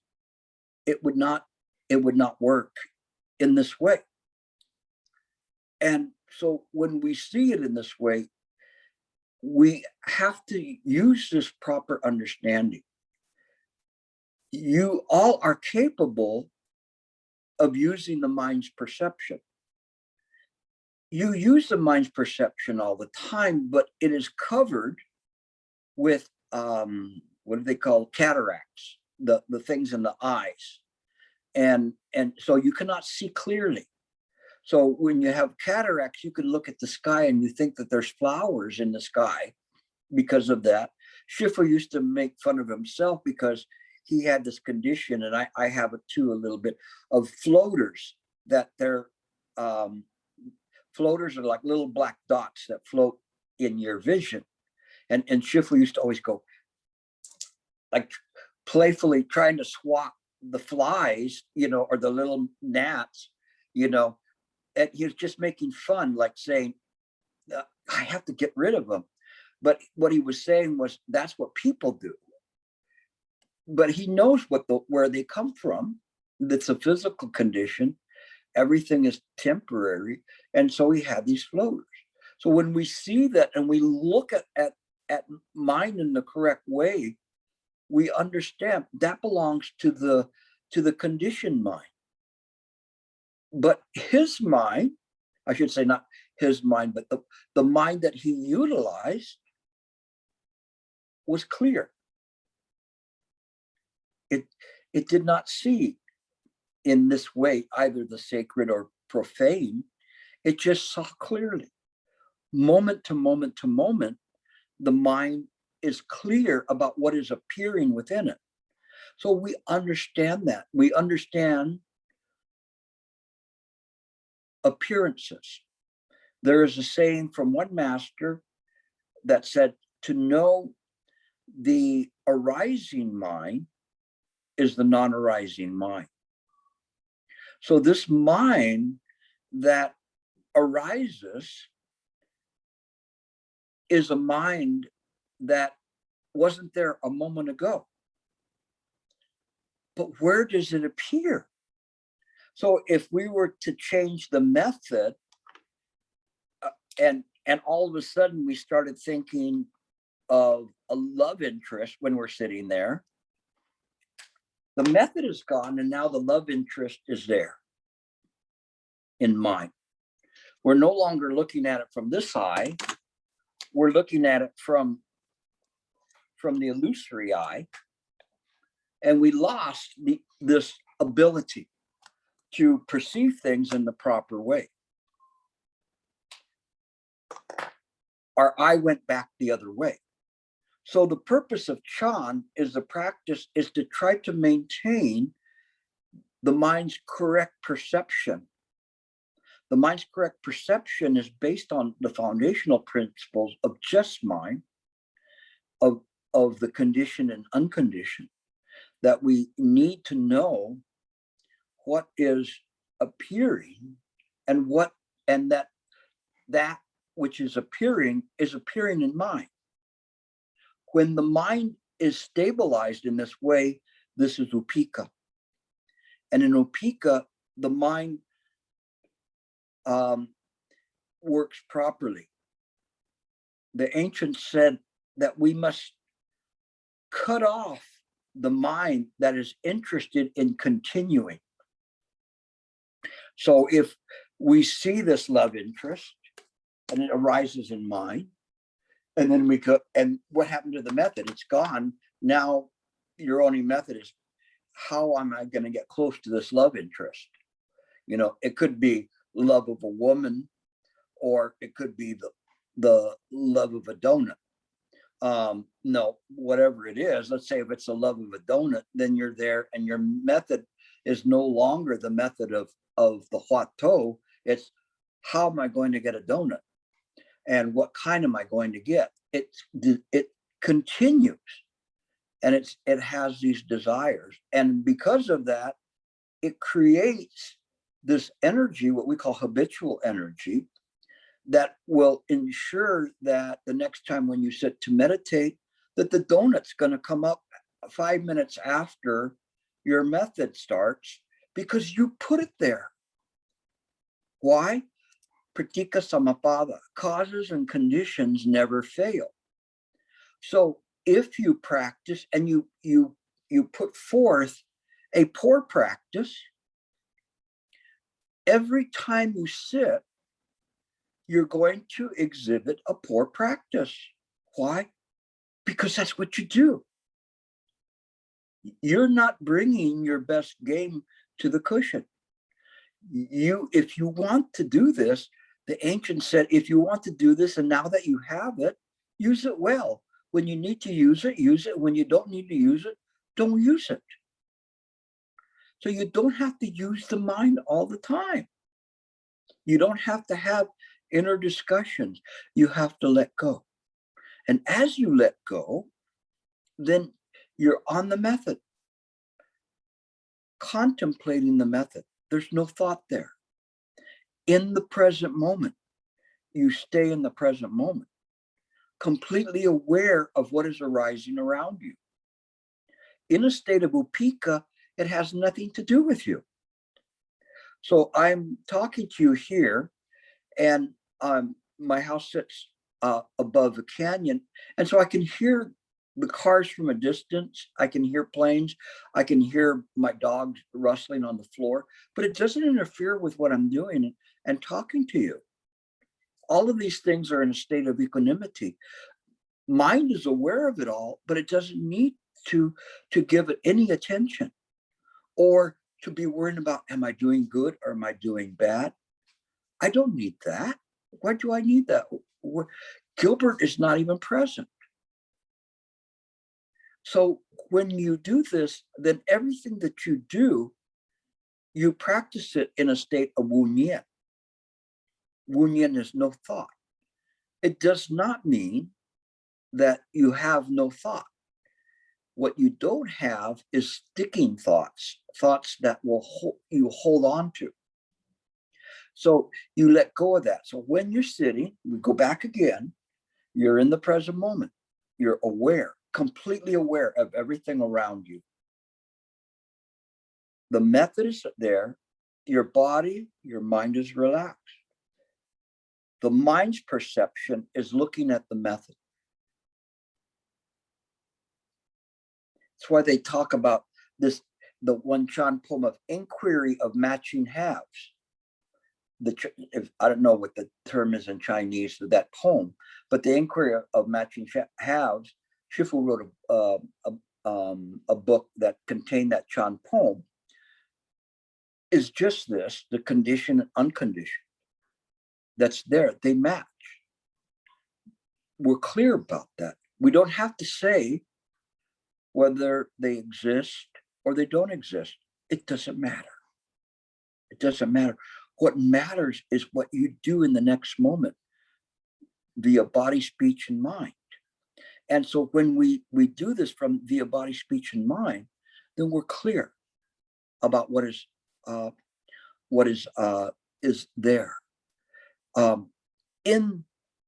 Speaker 1: it would not work in this way. And so when we see it in this way, we have to use this proper understanding. You all are capable of using the mind's perception. You use the mind's perception all the time, but it is covered with what do they call cataracts, the things in the eyes, and so you cannot see clearly. So when you have cataracts, you can look at the sky and you think that there's flowers in the sky because of that. Shifu used to make fun of himself because he had this condition, and I have it too a little bit, of floaters, that they're floaters are like little black dots that float in your vision. And Shifu used to always go, like playfully trying to swat the flies, you know, or the little gnats, you know, and he was just making fun, like saying, I have to get rid of them. But what he was saying was, that's what people do. But he knows where they come from. It's a physical condition. Everything is temporary. And so he had these floaters. So when we see that and we look at mind in the correct way, we understand that belongs to the conditioned mind. But his mind, I should say not his mind, but the mind that he utilized was clear. It did not see in this way either the sacred or profane. It just saw clearly. Moment to moment to moment, the mind is clear about what is appearing within it. So we understand that. We understand appearances. There is a saying from one master that said, to know the arising mind is the non-arising mind. So this mind that arises is a mind that wasn't there a moment ago. But where does it appear? So if we were to change the method, and all of a sudden we started thinking of a love interest when we're sitting there, the method is gone, and now the love interest is there in mind. We're no longer looking at it from this eye. We're looking at it from the illusory eye, and we lost this ability to perceive things in the proper way. Our eye went back the other way. So the purpose of Chan is the practice is to try to maintain the mind's correct perception. The mind's correct perception is based on the foundational principles of just mind, of the conditioned and unconditioned, that we need to know what is appearing and that which is appearing in mind. When the mind is stabilized in this way, this is upika. And in upika, the mind works properly. The ancients said that we must cut off the mind that is interested in continuing. So if we see this love interest and it arises in mind, and then we go, and what happened to the method? It's gone. Now your only method is, how am I going to get close to this love interest? You know, it could be love of a woman, or it could be the love of a donut. No, whatever it is, let's say if it's a love of a donut, then you're there, and your method is no longer the method of the huato. It's, how am I going to get a donut? And what kind am I going to get? It continues, and it has these desires. And because of that, it creates this energy, what we call habitual energy, that will ensure that the next time when you sit to meditate, that the donut's going to come up 5 minutes after your method starts, because you put it there. Why? Pratika samapada, causes and conditions never fail. So if you practice and you put forth a poor practice, every time you sit, you're going to exhibit a poor practice. Why? Because that's what you do. You're not bringing your best game to the cushion. If you want to do this, the ancients said, if you want to do this, and now that you have it, use it well. When you need to use it, use it. When you don't need to use it, don't use it. So you don't have to use the mind all the time. You don't have to have inner discussions. You have to let go. And as you let go, then You're on the method, contemplating the method. There's no thought there. In the present moment, you stay in the present moment, completely aware of what is arising around you. In a state of upeka, it has nothing to do with you. So I'm talking to you here, and my house sits above a canyon, and so I can hear the cars from a distance. I can hear planes. I can hear my dogs rustling on the floor, but it doesn't interfere with what I'm doing and talking to you. All of these things are in a state of equanimity. Mind is aware of it all, but it doesn't need to give it any attention or to be worrying about, am I doing good or am I doing bad? I don't need that. Why do I need that? Gilbert is not even present. So when you do this, then everything that you do, you practice it in a state of wunyan. Wunyan is no thought. It does not mean that you have no thought. What you don't have is sticking thoughts, thoughts that you hold on to. So you let go of that. So when you're sitting, we go back again, you're in the present moment. You're aware, completely aware of everything around you. The method is there. Your body, your mind is relaxed. The mind's perception is looking at the method. That's why they talk about this, the one Chan poem of inquiry of matching halves. I don't know what the term is in Chinese for that poem, but the inquiry of matching halves, Shifu wrote a book that contained that Chan poem, is just this, the conditioned and unconditioned. That's there, they match. We're clear about that. We don't have to say whether they exist or they don't exist. It doesn't matter. It doesn't matter. What matters is what you do in the next moment via body, speech, and mind. And so when we do this from via body, speech, and mind, then we're clear about what is there. In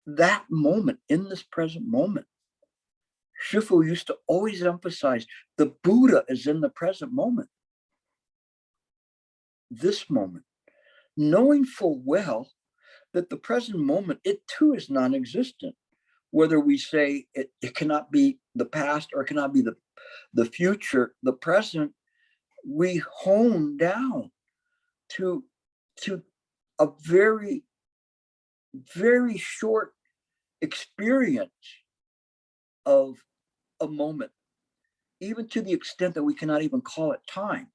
Speaker 1: that moment, in this present moment, Shifu used to always emphasize the Buddha is in the present moment. This moment, knowing full well that the present moment, it too is non-existent. Whether we say it cannot be the past or it cannot be the future, the present, we hone down to a very, very short experience of a moment, even to the extent that we cannot even call it time.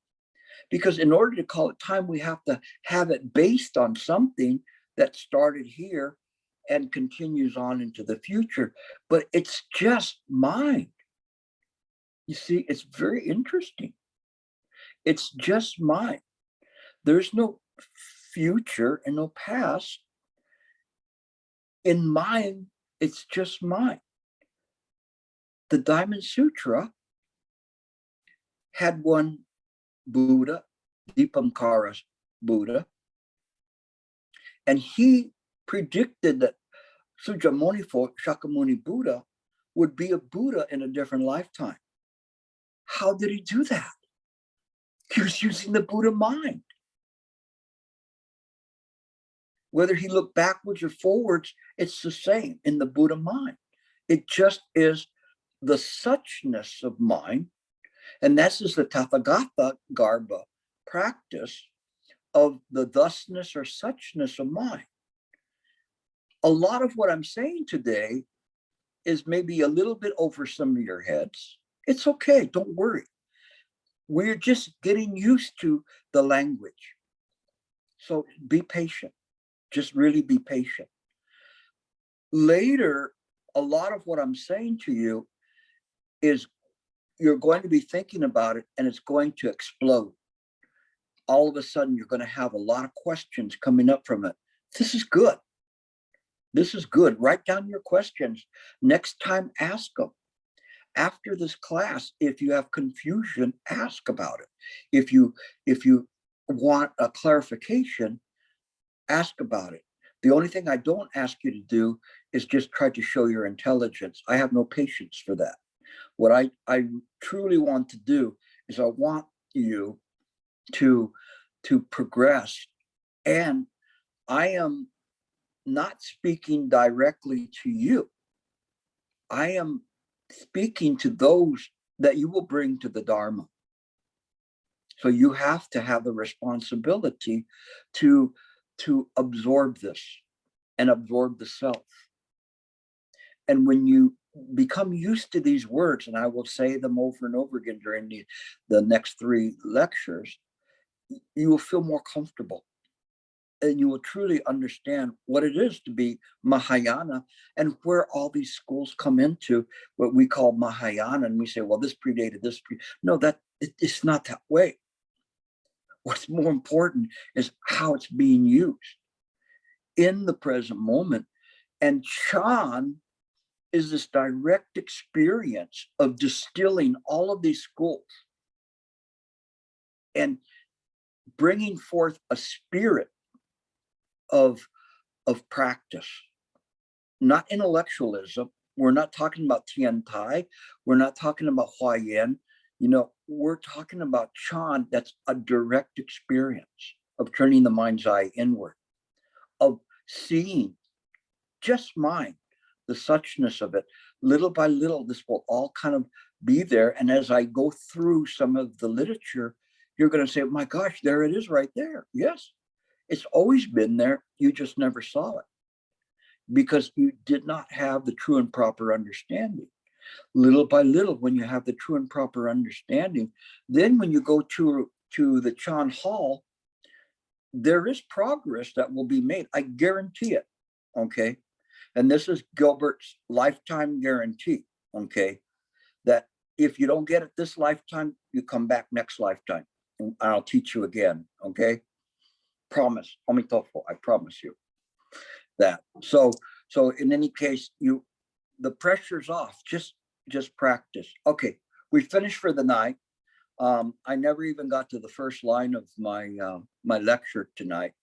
Speaker 1: Because in order to call it time, we have to have it based on something that started here and continues on into the future. But it's just mind. You see, it's very interesting. It's just mind. There's no future and no past. In mind, it's just mind. The Diamond Sutra had one Buddha, Dipankara's Buddha, and he predicted that Sujamoni Shakyamuni Buddha would be a Buddha in a different lifetime. How did he do that? He was using the Buddha mind. Whether he looked backwards or forwards, it's the same in the Buddha mind. It just is the suchness of mind. And this is the Tathagata Garba practice of the thusness or suchness of mind. A lot of what I'm saying today is maybe a little bit over some of your heads. It's okay, don't worry. We're just getting used to the language. So be patient, just really be patient. Later, a lot of what I'm saying to you is you're going to be thinking about it and it's going to explode. All of a sudden, you're going to have a lot of questions coming up from it. This is good. This is good. Write down your questions. Next time, ask them. After this class, if you have confusion, ask about it. If you want a clarification, ask about it. The only thing I don't ask you to do is just try to show your intelligence. I have no patience for that. What I truly want to do is I want you to progress. And I am not speaking directly to you. I am speaking to those that you will bring to the Dharma. So you have to have the responsibility to absorb this and absorb the self. And when you become used to these words, and I will say them over and over again during the next 3 lectures, you will feel more comfortable. And you will truly understand what it is to be Mahayana and where all these schools come into what we call Mahayana. And we say, well, this predated this. No, it's not that way. What's more important is how it's being used in the present moment. And Chan is this direct experience of distilling all of these schools and bringing forth a spirit of practice, not intellectualism. We're not talking about Tian Tai. We're not talking about Huayan. We're talking about Chan. That's a direct experience of turning the mind's eye inward, of seeing just mind, the suchness of it. Little by little, this will all kind of be there. And as I go through some of the literature, you're going to say, my gosh, there it is right there. Yes, it's always been there. You just never saw it because you did not have the true and proper understanding. Little by little, when you have the true and proper understanding, then when you go to the Chan Hall, there is progress that will be made. I guarantee it. Okay. And this is Gilbert's lifetime guarantee. Okay. That if you don't get it this lifetime, you come back next lifetime and I'll teach you again. Okay. Promise. Omitofo, I promise you that. So in any case, the pressure's off. Just practice. Okay. We finished for the night. I never even got to the first line of my lecture tonight.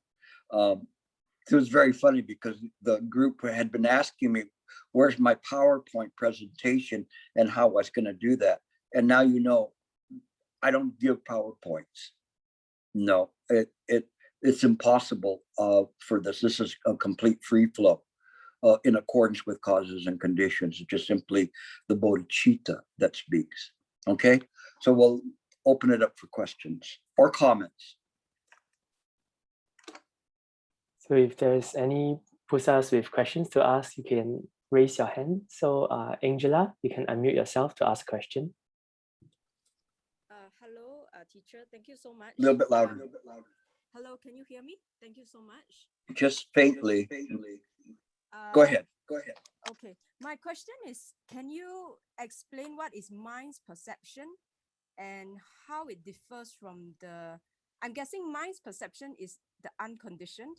Speaker 1: It was very funny because the group had been asking me, where's my PowerPoint presentation and how I was going to do that. And now I don't give PowerPoints. No, it's impossible for this. This is a complete free flow in accordance with causes and conditions. It's just simply the bodhicitta that speaks. Okay, so we'll open it up for questions or comments.
Speaker 2: So if there's any Pusas with questions to ask, you can raise your hand. So Angela, you can unmute yourself to ask a question.
Speaker 9: Hello, teacher. Thank you so much.
Speaker 1: A little bit louder.
Speaker 9: Hello, can you hear me? Thank you so much.
Speaker 1: Just faintly. Go ahead.
Speaker 9: Okay. My question is, can you explain what is mind's perception and how it differs from I'm guessing mind's perception is the unconditioned.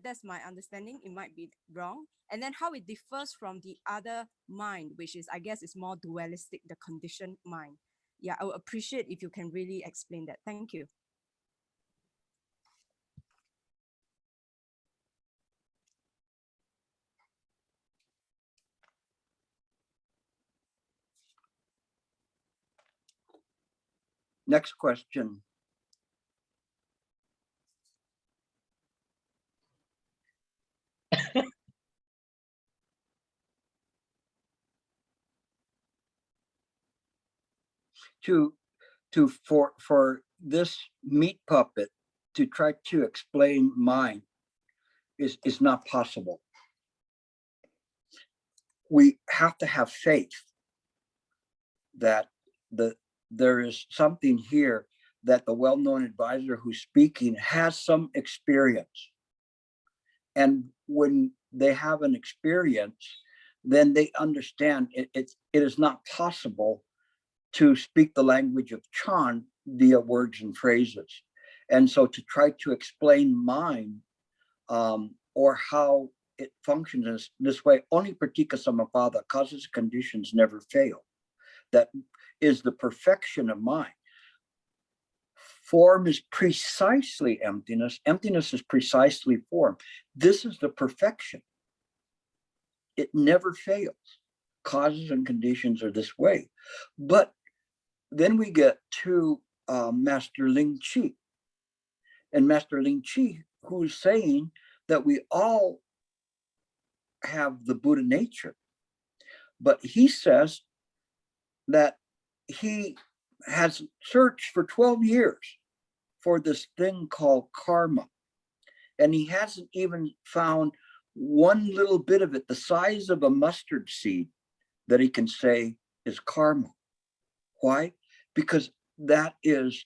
Speaker 9: That's my understanding. It might be wrong. And then how it differs from the other mind, which is, I guess, is more dualistic, the conditioned mind. Yeah, I would appreciate if you can really explain that. Thank you.
Speaker 1: Next question. For this meat puppet to try to explain mind is not possible. We have to have faith that there is something here that the well-known advisor who's speaking has some experience. And when they have an experience, then they understand it is not possible to speak the language of Chan via words and phrases. And so to try to explain mind or how it functions this way, only pratika samapada, causes conditions never fail. that is the perfection of mind. Form is precisely emptiness. Emptiness is precisely form. This is the perfection. It never fails. Causes and conditions are this way. But then we get to Master Ling Chi. And Master Ling Chi, who's saying that we all have the Buddha nature. But he says that he has searched for 12 years for this thing called karma. And he hasn't even found one little bit of it, the size of a mustard seed, that he can say is karma. Why? Because that is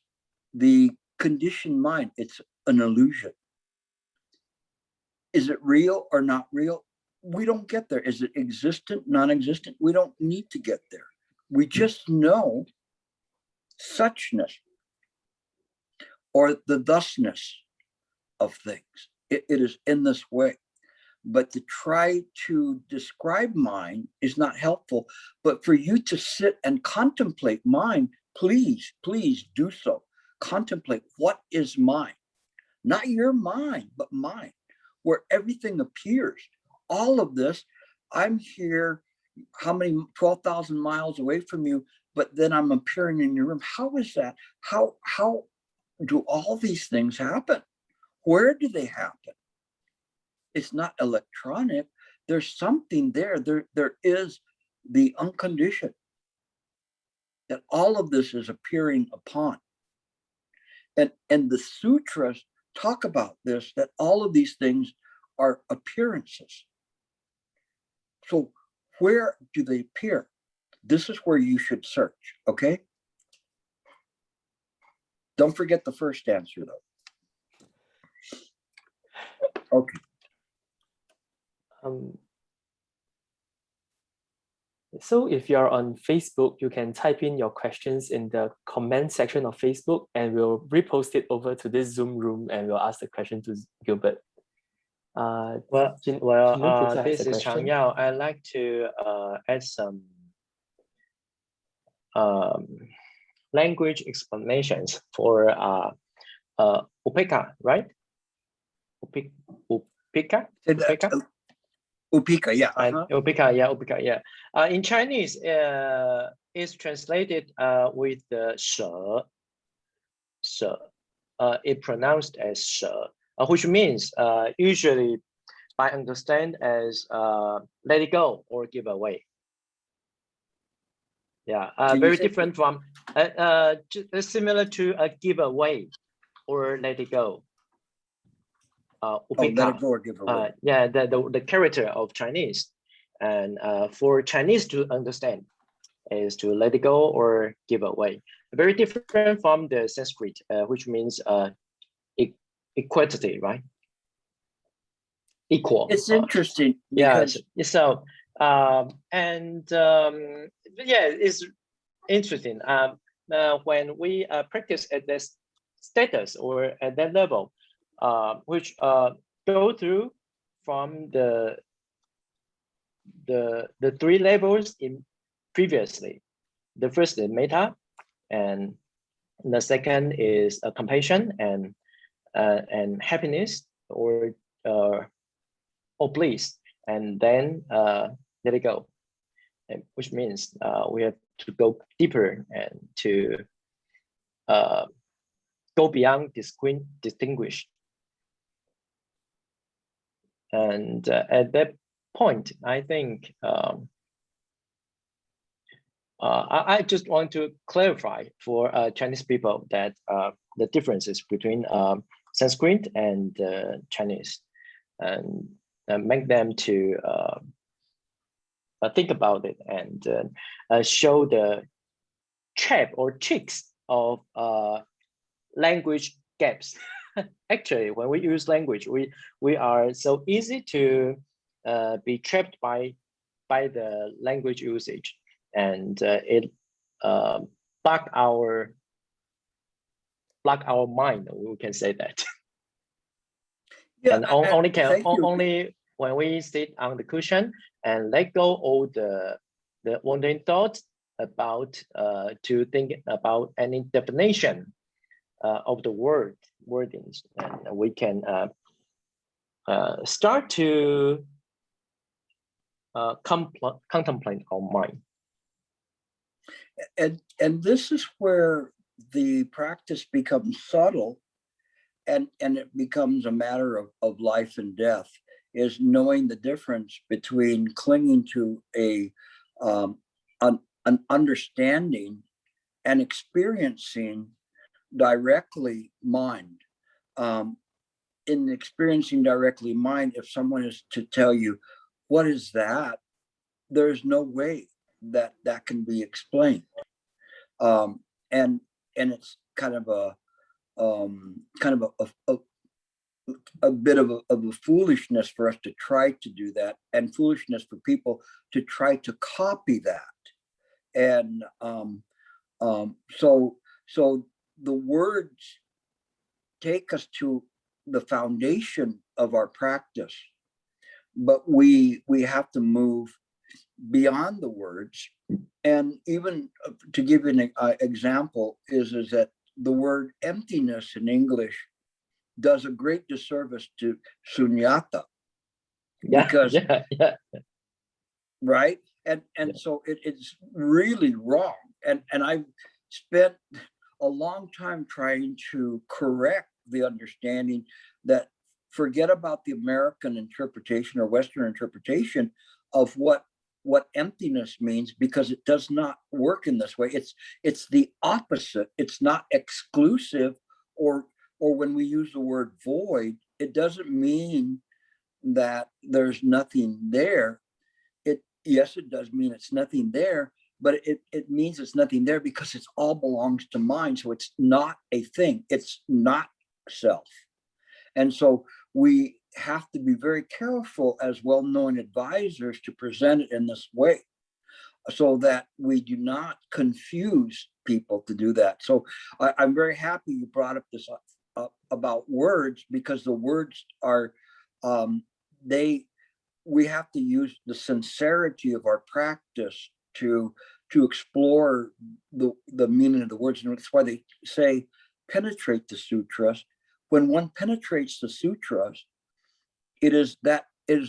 Speaker 1: the conditioned mind. It's an illusion. Is it real or not real? We don't get there. Is it existent, non-existent? We don't need to get there. We just know suchness or the thusness of things. It is in this way. But to try to describe mind is not helpful. But for you to sit and contemplate mind, please, please do so. Contemplate what is mind. Not your mind, but mine, where everything appears. All of this, I'm here, how many, 12,000 miles away from you, but then I'm appearing in your room. How is that? How do all these things happen? Where do they happen? It's not electronic. There's something there. There is the unconditioned, that all of this is appearing upon. And the sutras talk about this, that all of these things are appearances. So where do they appear? This is where you should search, okay? Don't forget the first answer though. Okay.
Speaker 2: So if you're on Facebook, you can type in your questions in the comment section of Facebook, and we'll repost it over to this Zoom room, and we'll ask the question to Gilbert.
Speaker 7: This is Chang Yao. I'd like to add some language explanations for upeka, right? Upeka?
Speaker 1: Upeka, yeah.
Speaker 7: Upeka, yeah, upeka, yeah. In Chinese, it's translated with the 舍. It pronounced as 舍, which means usually I understand as let it go or give away. Yeah, very different from similar to a give away or let it go.
Speaker 1: Let it go or give away.
Speaker 7: Yeah, the character of Chinese, and for Chinese to understand is to let it go or give away. Very different from the Sanskrit, which means equality, right? Equal.
Speaker 1: It's interesting.
Speaker 7: Yeah. So yeah, it's interesting. When we practice at this status or at that level, which go through from the three levels in previously. The first is metta, and the second is compassion and happiness or bliss, and then let it go, which means we have to go deeper and to go beyond distinguish. And at that point, I think I just want to clarify for Chinese people that the differences between Sanskrit and Chinese, and make them to think about it and show the trap or tricks of language gaps. Actually, when we use language, we are so easy to be trapped by the language usage, and it block our mind. We can say that. Yeah, and only when we sit on the cushion and let go all the wandering thoughts, about to think about any definition of the wordings, and we can start to contemplate our mind.
Speaker 1: And this is where the practice becomes subtle, and it becomes a matter of life and death, is knowing the difference between clinging to an understanding and experiencing directly mind. In experiencing directly mind, if someone is to tell you, what is that? There's no way that can be explained. And it's kind of a bit of a foolishness for us to try to do that, and foolishness for people to try to copy that. And so the words take us to the foundation of our practice, but we have to move beyond the words. And even to give you an example is that the word emptiness in English does a great disservice to sunyata. Because right, and so it's really wrong, and I've spent a long time trying to correct the understanding that, forget about the American interpretation or Western interpretation of what emptiness means, because it does not work in this way. It's the opposite. It's not exclusive, or when we use the word void, it doesn't mean that there's nothing there. Yes, it does mean it's nothing there, but it means it's nothing there because it all belongs to mind. So it's not a thing. It's not self. And so we have to be very careful as well-known advisors to present it in this way, so that we do not confuse people to do that. So I'm very happy you brought up this about words, because the words are, we have to use the sincerity of our practice to explore the meaning of the words. And that's why they say penetrate the sutras. When one penetrates the sutras, it is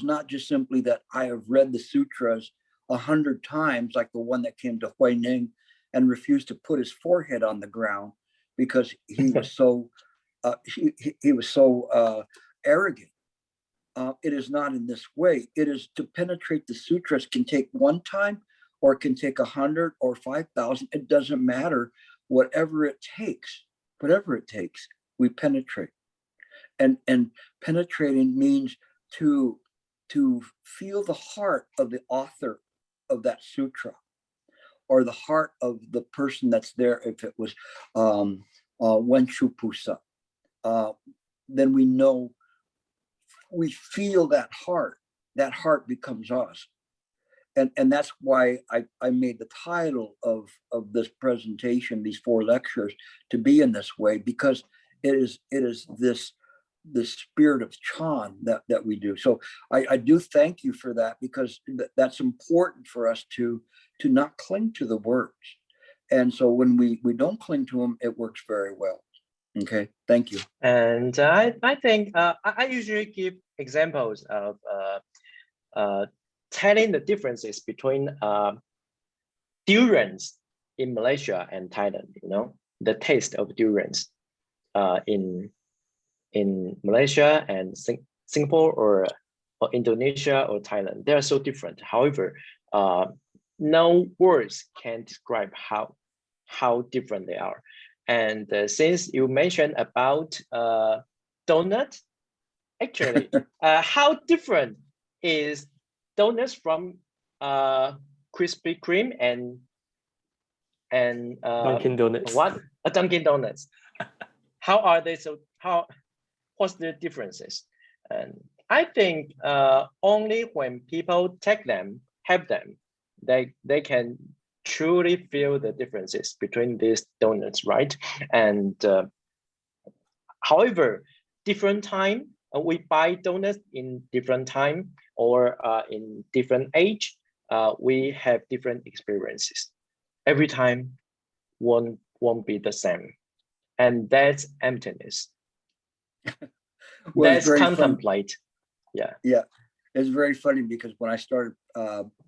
Speaker 1: not just simply that I have read the sutras 100 times, like the one that came to Hui Ning and refused to put his forehead on the ground because he was so he was so arrogant. It is not in this way. It is to penetrate the sutras can take one time, or it can take 100 or 5,000. It doesn't matter. Whatever it takes, we penetrate. And penetrating means to feel the heart of the author of that sutra, or the heart of the person that's there. If it was Wenshu Pusa, then we know, we feel that heart becomes us. And that's why I made the title of this presentation, these 4 lectures, to be in this way, because it is this spirit of Chan that we do. So I do thank you for that, because that's important for us to not cling to the words. And so when we don't cling to them, it works very well. Okay, thank you.
Speaker 7: And I think I usually give examples of telling the differences between durians in Malaysia and Thailand. You know, the taste of durians in Malaysia and Singapore or Indonesia or Thailand, they are so different. However, no words can describe how different they are. And since you mentioned about donut, actually, how different is donuts from Krispy Kreme and
Speaker 2: Dunkin' Donuts?
Speaker 7: What a Dunkin' Donuts? How are they so? What's the differences? And I think only when people take them, have them, they can truly feel the differences between these donuts, right? And however, different time, we buy donuts in different time or in different age, we have different experiences. every time won't be the same. And that's emptiness.
Speaker 1: Well, it's
Speaker 7: That's
Speaker 1: very fun.
Speaker 7: contemplate. Yeah.
Speaker 1: Yeah, it's very funny because when I started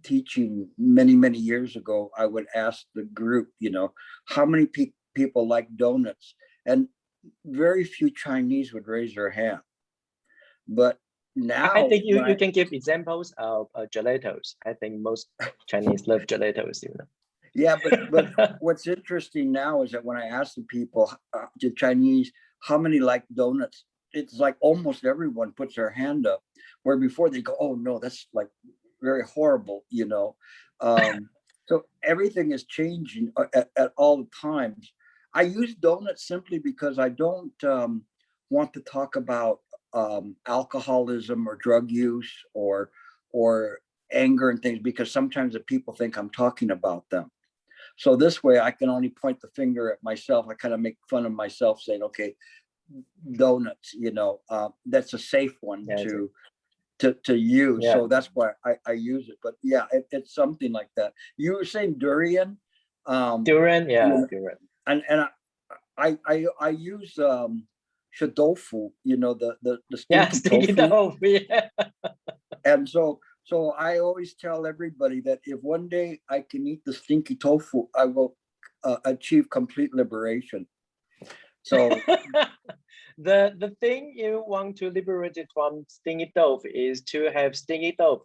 Speaker 1: teaching many years ago, I would ask the group, you know, how many people like donuts, and very few Chinese would raise their hand. But now
Speaker 7: I think you can give examples of gelatos. I think most Chinese love gelatos, you know.
Speaker 1: Yeah, but what's interesting now is that when I ask the people, the Chinese, how many like donuts, it's like almost everyone puts their hand up, where before they go, oh no, that's like very horrible, you know. So everything is changing at all times. I use donuts simply because I don't want to talk about alcoholism or drug use or anger and things, because sometimes the people think I'm talking about them. So this way I can only point the finger at myself. I kind of make fun of myself saying, okay, donuts, you know, that's a safe one to use.
Speaker 7: Yeah.
Speaker 1: So that's why I use it. But yeah, it's something like that. You were saying durian.
Speaker 7: Durian, yeah, durian.
Speaker 1: And I use shadofu, you know, the
Speaker 7: stinky tofu. Yeah.
Speaker 1: And so I always tell everybody that if one day I can eat the stinky tofu, I will achieve complete liberation. So
Speaker 7: the thing you want to liberate it from stinky tofu is to have stinky tofu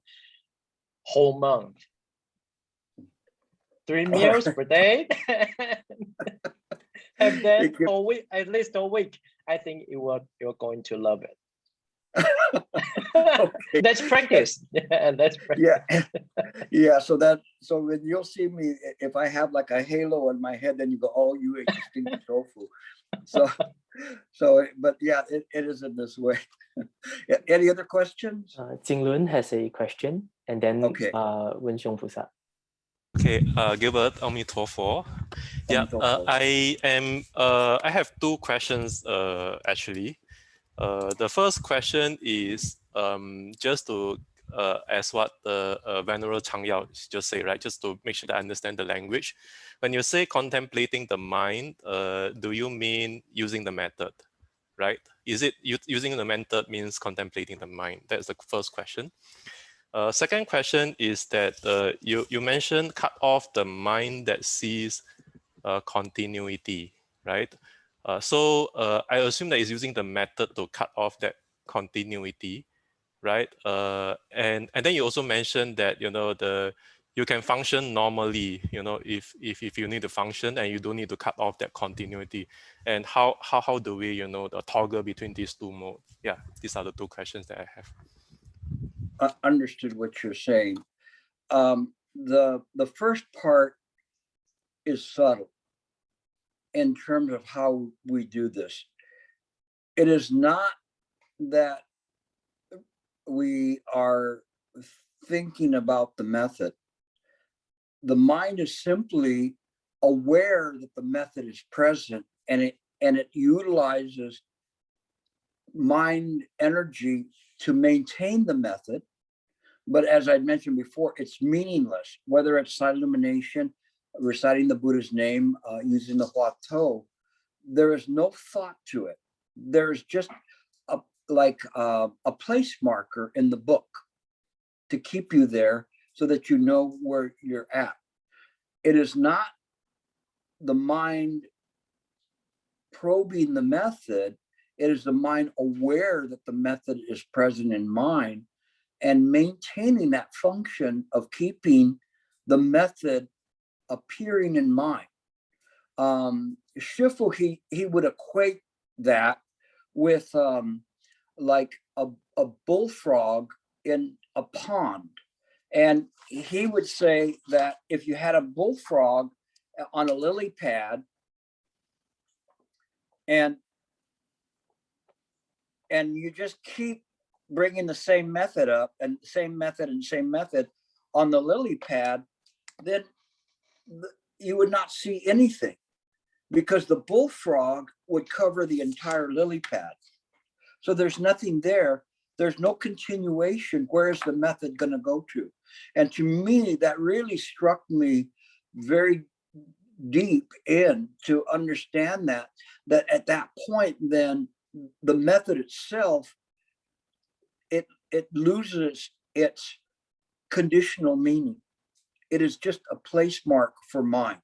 Speaker 7: whole month, 3 meals per day. Have that whole week, at least a week. I think you're going to love it. Okay. That's practice. Yeah, that's practice.
Speaker 1: Yeah. So when you'll see me, if I have like a halo on my head, then you go, oh, you ate the stinky tofu. So but yeah, it is in this way. Any other questions?
Speaker 2: Jinglun has a question, and then
Speaker 1: okay.
Speaker 2: Wenxiong Pusa.
Speaker 10: Okay, Gilbert, Omnitofo. Yeah, I have 2 questions actually. The first question is just to as what the Venerable Chang Yao just say, right? Just to make sure that I understand the language. When you say contemplating the mind, do you mean using the method, right? Is it using the method means contemplating the mind? That's the first question. Second question is that you mentioned cut off the mind that sees continuity, right? So I assume that is using the method to cut off that continuity, right? And then you also mentioned that, you know, you can function normally, you know, if you need to function and you don't need to cut off that continuity. And how do we, you know, toggle between these 2 modes? Yeah, these are the 2 questions that I have.
Speaker 1: Understood what you're saying. The first part is subtle in terms of how we do this. It is not that we are thinking about the method. The mind is simply aware that the method is present, and it utilizes mind energy to maintain the method. But as I mentioned before, it's meaningless, whether it's silent illumination, reciting the Buddha's name, using the Hua To. There is no thought to it. There's just a place marker in the book to keep you there so that you know where you're at. It is not the mind probing the method. It is the mind aware that the method is present in mind and maintaining that function of keeping the method appearing in mind. Shifu, he would equate that with like a bullfrog in a pond. And he would say that if you had a bullfrog on a lily pad and you just keep bringing the same method up and same method on the lily pad, then you would not see anything, because the bullfrog would cover the entire lily pad. So there's nothing there. There's no continuation. Where is the method going to go to? And to me, that really struck me very deep in to understand that at that point, then the method itself, it loses its conditional meaning. It is just a place mark for mind.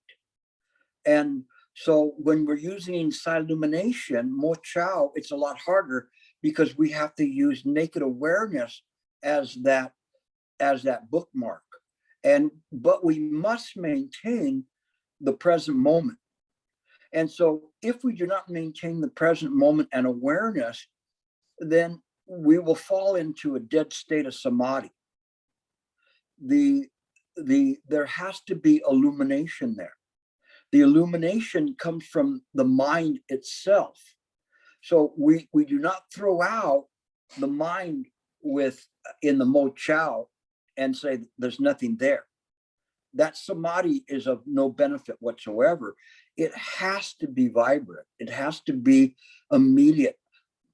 Speaker 1: And so when we're using silent illumination, Mo Chao, it's a lot harder because we have to use naked awareness as that bookmark. But we must maintain the present moment. And so if we do not maintain the present moment and awareness, then we will fall into a dead state of samadhi. There has to be illumination there. The illumination comes from the mind itself. So we do not throw out the mind in the Mo Chao and say there's nothing there. That samadhi is of no benefit whatsoever. It has to be vibrant. It has to be immediate.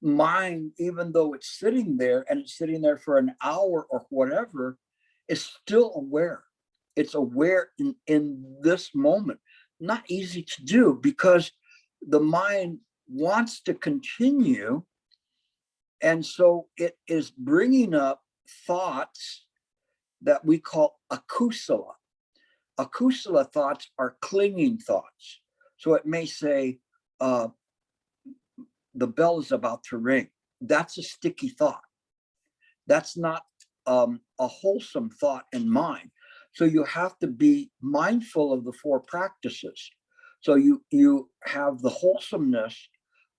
Speaker 1: Mind, even though it's sitting there and it's sitting there for an hour or whatever, is still aware. It's aware in this moment. Not easy to do because the mind wants to continue. And so it is bringing up thoughts that we call akusala. Akusala thoughts are clinging thoughts. So it may say, the bell is about to ring. That's a sticky thought. That's not a wholesome thought in mind. So you have to be mindful of the four practices. So you have the wholesomeness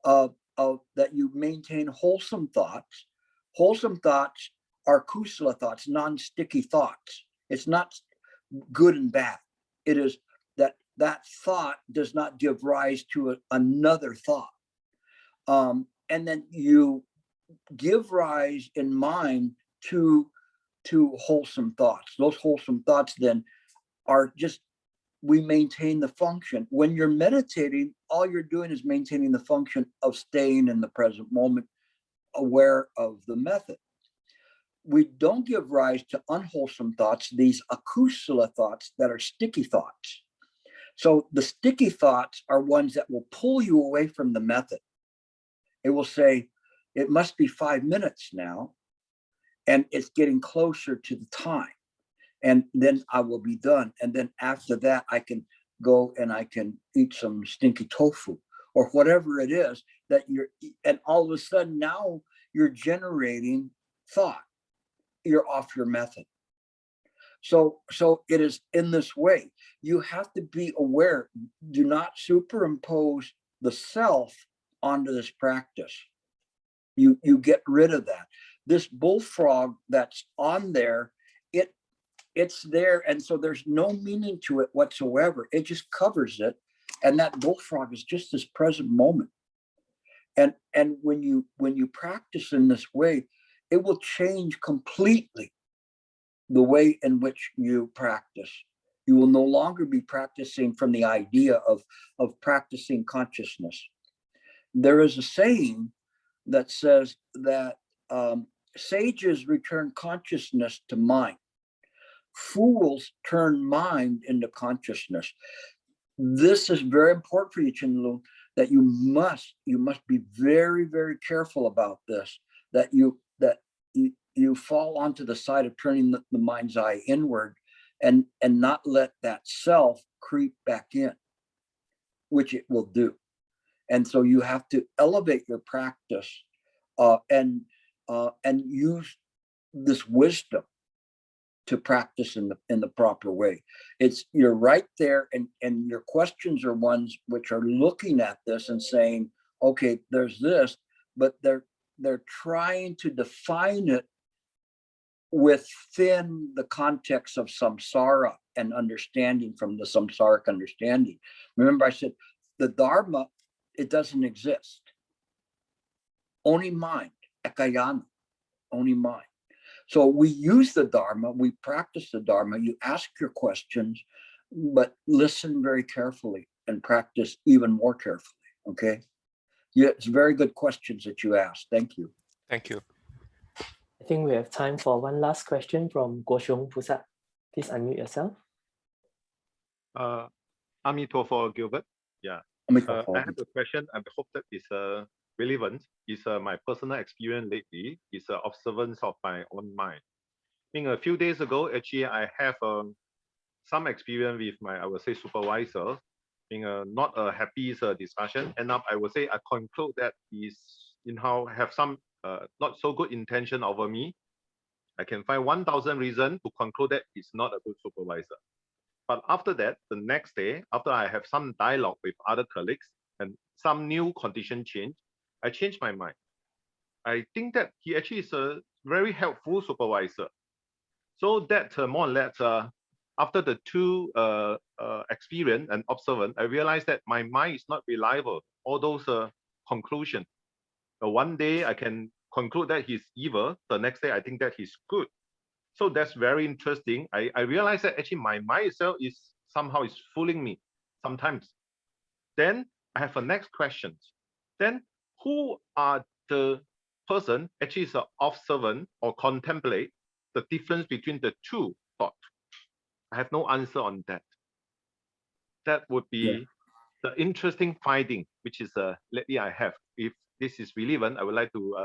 Speaker 1: of that you maintain wholesome thoughts. Wholesome thoughts are kusala thoughts, non-sticky thoughts. It's not good and bad. It is that thought does not give rise to another thought. And then you give rise in mind to wholesome thoughts. Those wholesome thoughts then are just, we maintain the function. When you're meditating, all you're doing is maintaining the function of staying in the present moment, aware of the method. We don't give rise to unwholesome thoughts, these akusala thoughts that are sticky thoughts. So the sticky thoughts are ones that will pull you away from the method. It will say, it must be 5 minutes now, and it's getting closer to the time. And then I will be done. And then after that, I can go and I can eat some stinky tofu or whatever it is that and all of a sudden now you're generating thought. You're off your method. So it is in this way. You have to be aware. Do not superimpose the self onto this practice. You get rid of that. This bullfrog that's on there, it's there, and so there's no meaning to it whatsoever. It just covers it, and that bullfrog is just this present moment. And when you practice in this way, it will change completely the way in which you practice. You will no longer be practicing from the idea of practicing consciousness. There is a saying that says that sages return consciousness to mind. Fools turn mind into consciousness. This is very important for you, Chinlu, that you must be very, very careful about this, that you fall onto the side of turning the mind's eye inward and not let that self creep back in, which it will do. And so you have to elevate your practice and use this wisdom to practice in the proper way. You're right there, and your questions are ones which are looking at this and saying, okay, there's this, but they're trying to define it within the context of samsara and understanding from the samsaric understanding. Remember I said the Dharma, it doesn't exist. Only mind, ekayana, only mind. So we use the Dharma, we practice the Dharma, you ask your questions, but listen very carefully and practice even more carefully, okay? Yeah, it's very good questions that you asked. Thank you.
Speaker 10: Thank you.
Speaker 2: I think we have time for one last question from Guoxiong Pusat. Please unmute yourself.
Speaker 11: Amito for Gilbert. Yeah. I have a question. I hope that is relevant. It's my personal experience lately. It's observance of my own mind. I mean, a few days ago, actually, I have some experience with my, I would say, supervisor. In not a happy discussion. End up, I would say, I conclude that he's have some not so good intention over me. I can find 1,000 reasons to conclude that he's not a good supervisor. But after that, the next day, after I have some dialogue with other colleagues and some new condition change, I changed my mind. I think that he actually is a very helpful supervisor. So that more or less, after the two experience and observance, I realized that my mind is not reliable. All those conclusions. One day I can conclude that he's evil. The next day I think that he's good. So that's very interesting. I realized that actually my mind itself is somehow is fooling me sometimes. Then I have a next question. Then who are the person actually is an observant or contemplate the difference between the two thoughts? I have no answer on that. That would be the interesting finding, which is lately I have. If this is relevant, I would like to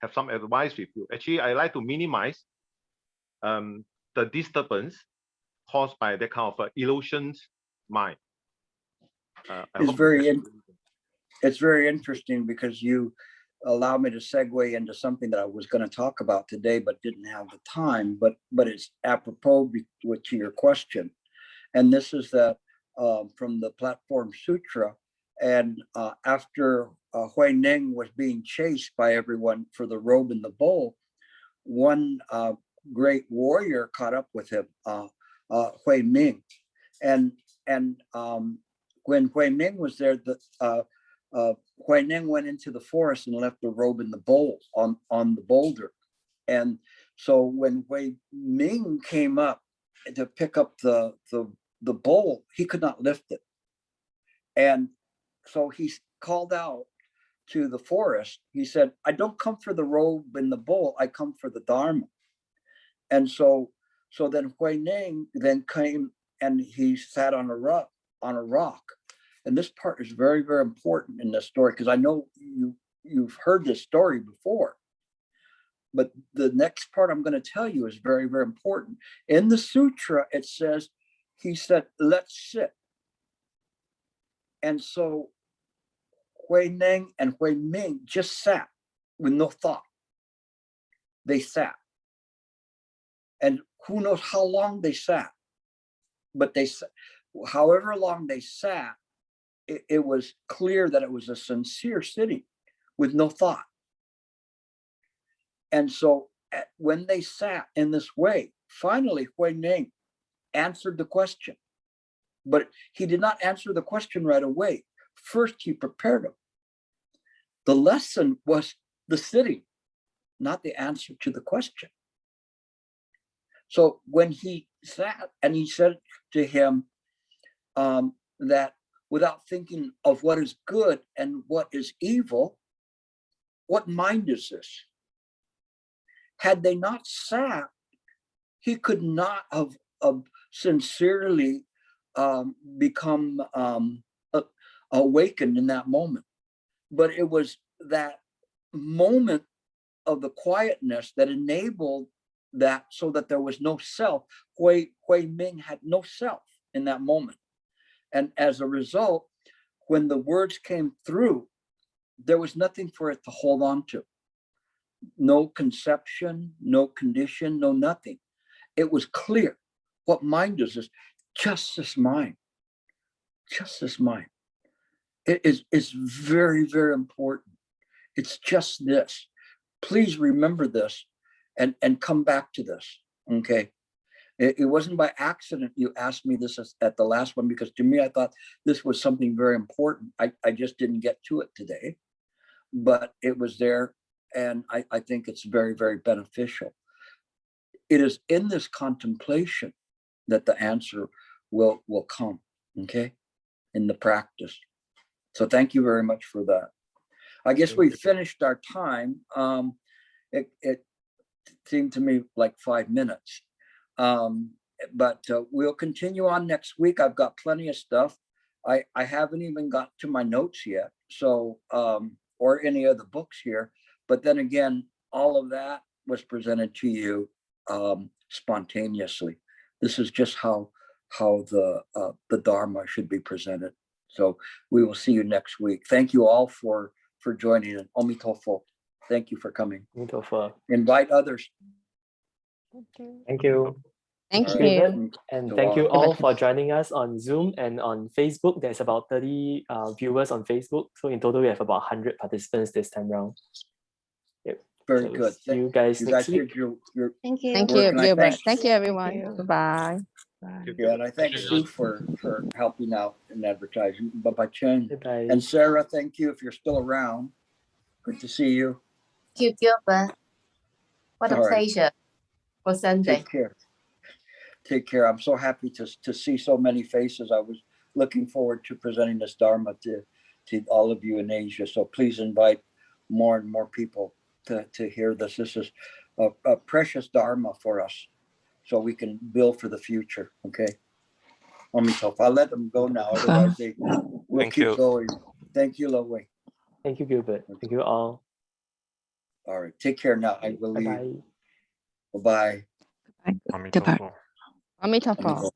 Speaker 11: have some advice with you. Actually, I like to minimize the disturbance caused by that kind of illusions mind.
Speaker 1: It's very interesting because you allow me to segue into something that I was going to talk about today, but didn't have the time. But it's apropos to your question, and this is that from the Platform Sutra. And after Hui Ning was being chased by everyone for the robe and the bowl, one great warrior caught up with him, Hui Ming, and when Hui Ming was there, Hui Ning went into the forest and left the robe and the bowl on the boulder. And so when Hui Ming came up to pick up the bowl, he could not lift it. And so he called out to the forest. He said, I don't come for the robe and the bowl, I come for the Dharma. And so then Hui Ning then came and he sat on a rock. And this part is very, very important in this story, because I know you've heard this story before. But the next part I'm going to tell you is very, very important. In the sutra, it says, he said, let's sit. And so Hui Ning and Hui Ming just sat with no thought. They sat. And who knows how long they sat. But however long they sat, it was clear that it was a sincere sitting with no thought. And so when they sat in this way, finally Hui Ning answered the question. But he did not answer the question right away. First, he prepared him. The lesson was the sitting, not the answer to the question. So when he sat and he said to him that without thinking of what is good and what is evil, what mind is this? Had they not sat, he could not have sincerely become awakened in that moment. But it was that moment of the quietness that enabled that, so that there was no self. Hui Ming had no self in that moment. And as a result, when the words came through, there was nothing for it to hold on to. No conception, no condition, no nothing. It was clear. What mind is this? Just this mind. Just this mind. It's very, very important. It's just this. Please remember this and come back to this, okay? It wasn't by accident you asked me this at the last one, because to me, I thought this was something very important. I just didn't get to it today, but it was there, and I think it's very, very beneficial. It is in this contemplation that the answer will come, okay, in the practice. So thank you very much for that. I guess we finished our time. It seemed to me like 5 minutes. but we'll continue on next week. I've got plenty of stuff. I haven't even got to my notes yet, so or any of the books here. But then again, all of that was presented to you spontaneously. This is just how the Dharma should be presented. So we will see you next week. Thank you all for joining in. Omitofo. Thank you for coming.
Speaker 2: Omitofo.
Speaker 1: Invite others.
Speaker 7: Thank you.
Speaker 6: Thank
Speaker 1: All
Speaker 6: you.
Speaker 1: right.
Speaker 2: And thank you all for joining us on Zoom and on Facebook. There's about 30 viewers on Facebook. So in total, we have about 100 participants this time round. Yep.
Speaker 1: Very
Speaker 2: So
Speaker 1: good.
Speaker 2: See you guys next week.
Speaker 1: did your
Speaker 5: Thank you.
Speaker 6: Thank
Speaker 1: work,
Speaker 6: you,
Speaker 1: and I
Speaker 6: Gilbert.
Speaker 1: thank-
Speaker 6: Thank you, everyone. Goodbye.
Speaker 1: Yeah, and I thank Sue for helping out in advertising. Bye-bye, Chen.
Speaker 2: Goodbye.
Speaker 1: And Sarah, thank you if you're still around. Good to see you.
Speaker 12: Thank you, Gilbert. What a
Speaker 1: All right.
Speaker 12: pleasure for Sunday.
Speaker 1: Take care. Take care. I'm so happy to see so many faces. I was looking forward to presenting this Dharma to all of you in Asia. So please invite more and more people to hear this. This is a precious Dharma for us, so we can build for the future. Okay. I'll let them go now. Otherwise, they will
Speaker 10: Thank
Speaker 1: keep
Speaker 10: you.
Speaker 1: going. Thank you, Lo Wei.
Speaker 2: Thank you, Gilbert. Thank you all.
Speaker 1: All right. Take care now. I will leave.
Speaker 2: Bye-bye.
Speaker 1: Bye-bye.
Speaker 6: Goodbye.
Speaker 10: Amitofo.
Speaker 6: Amitofo.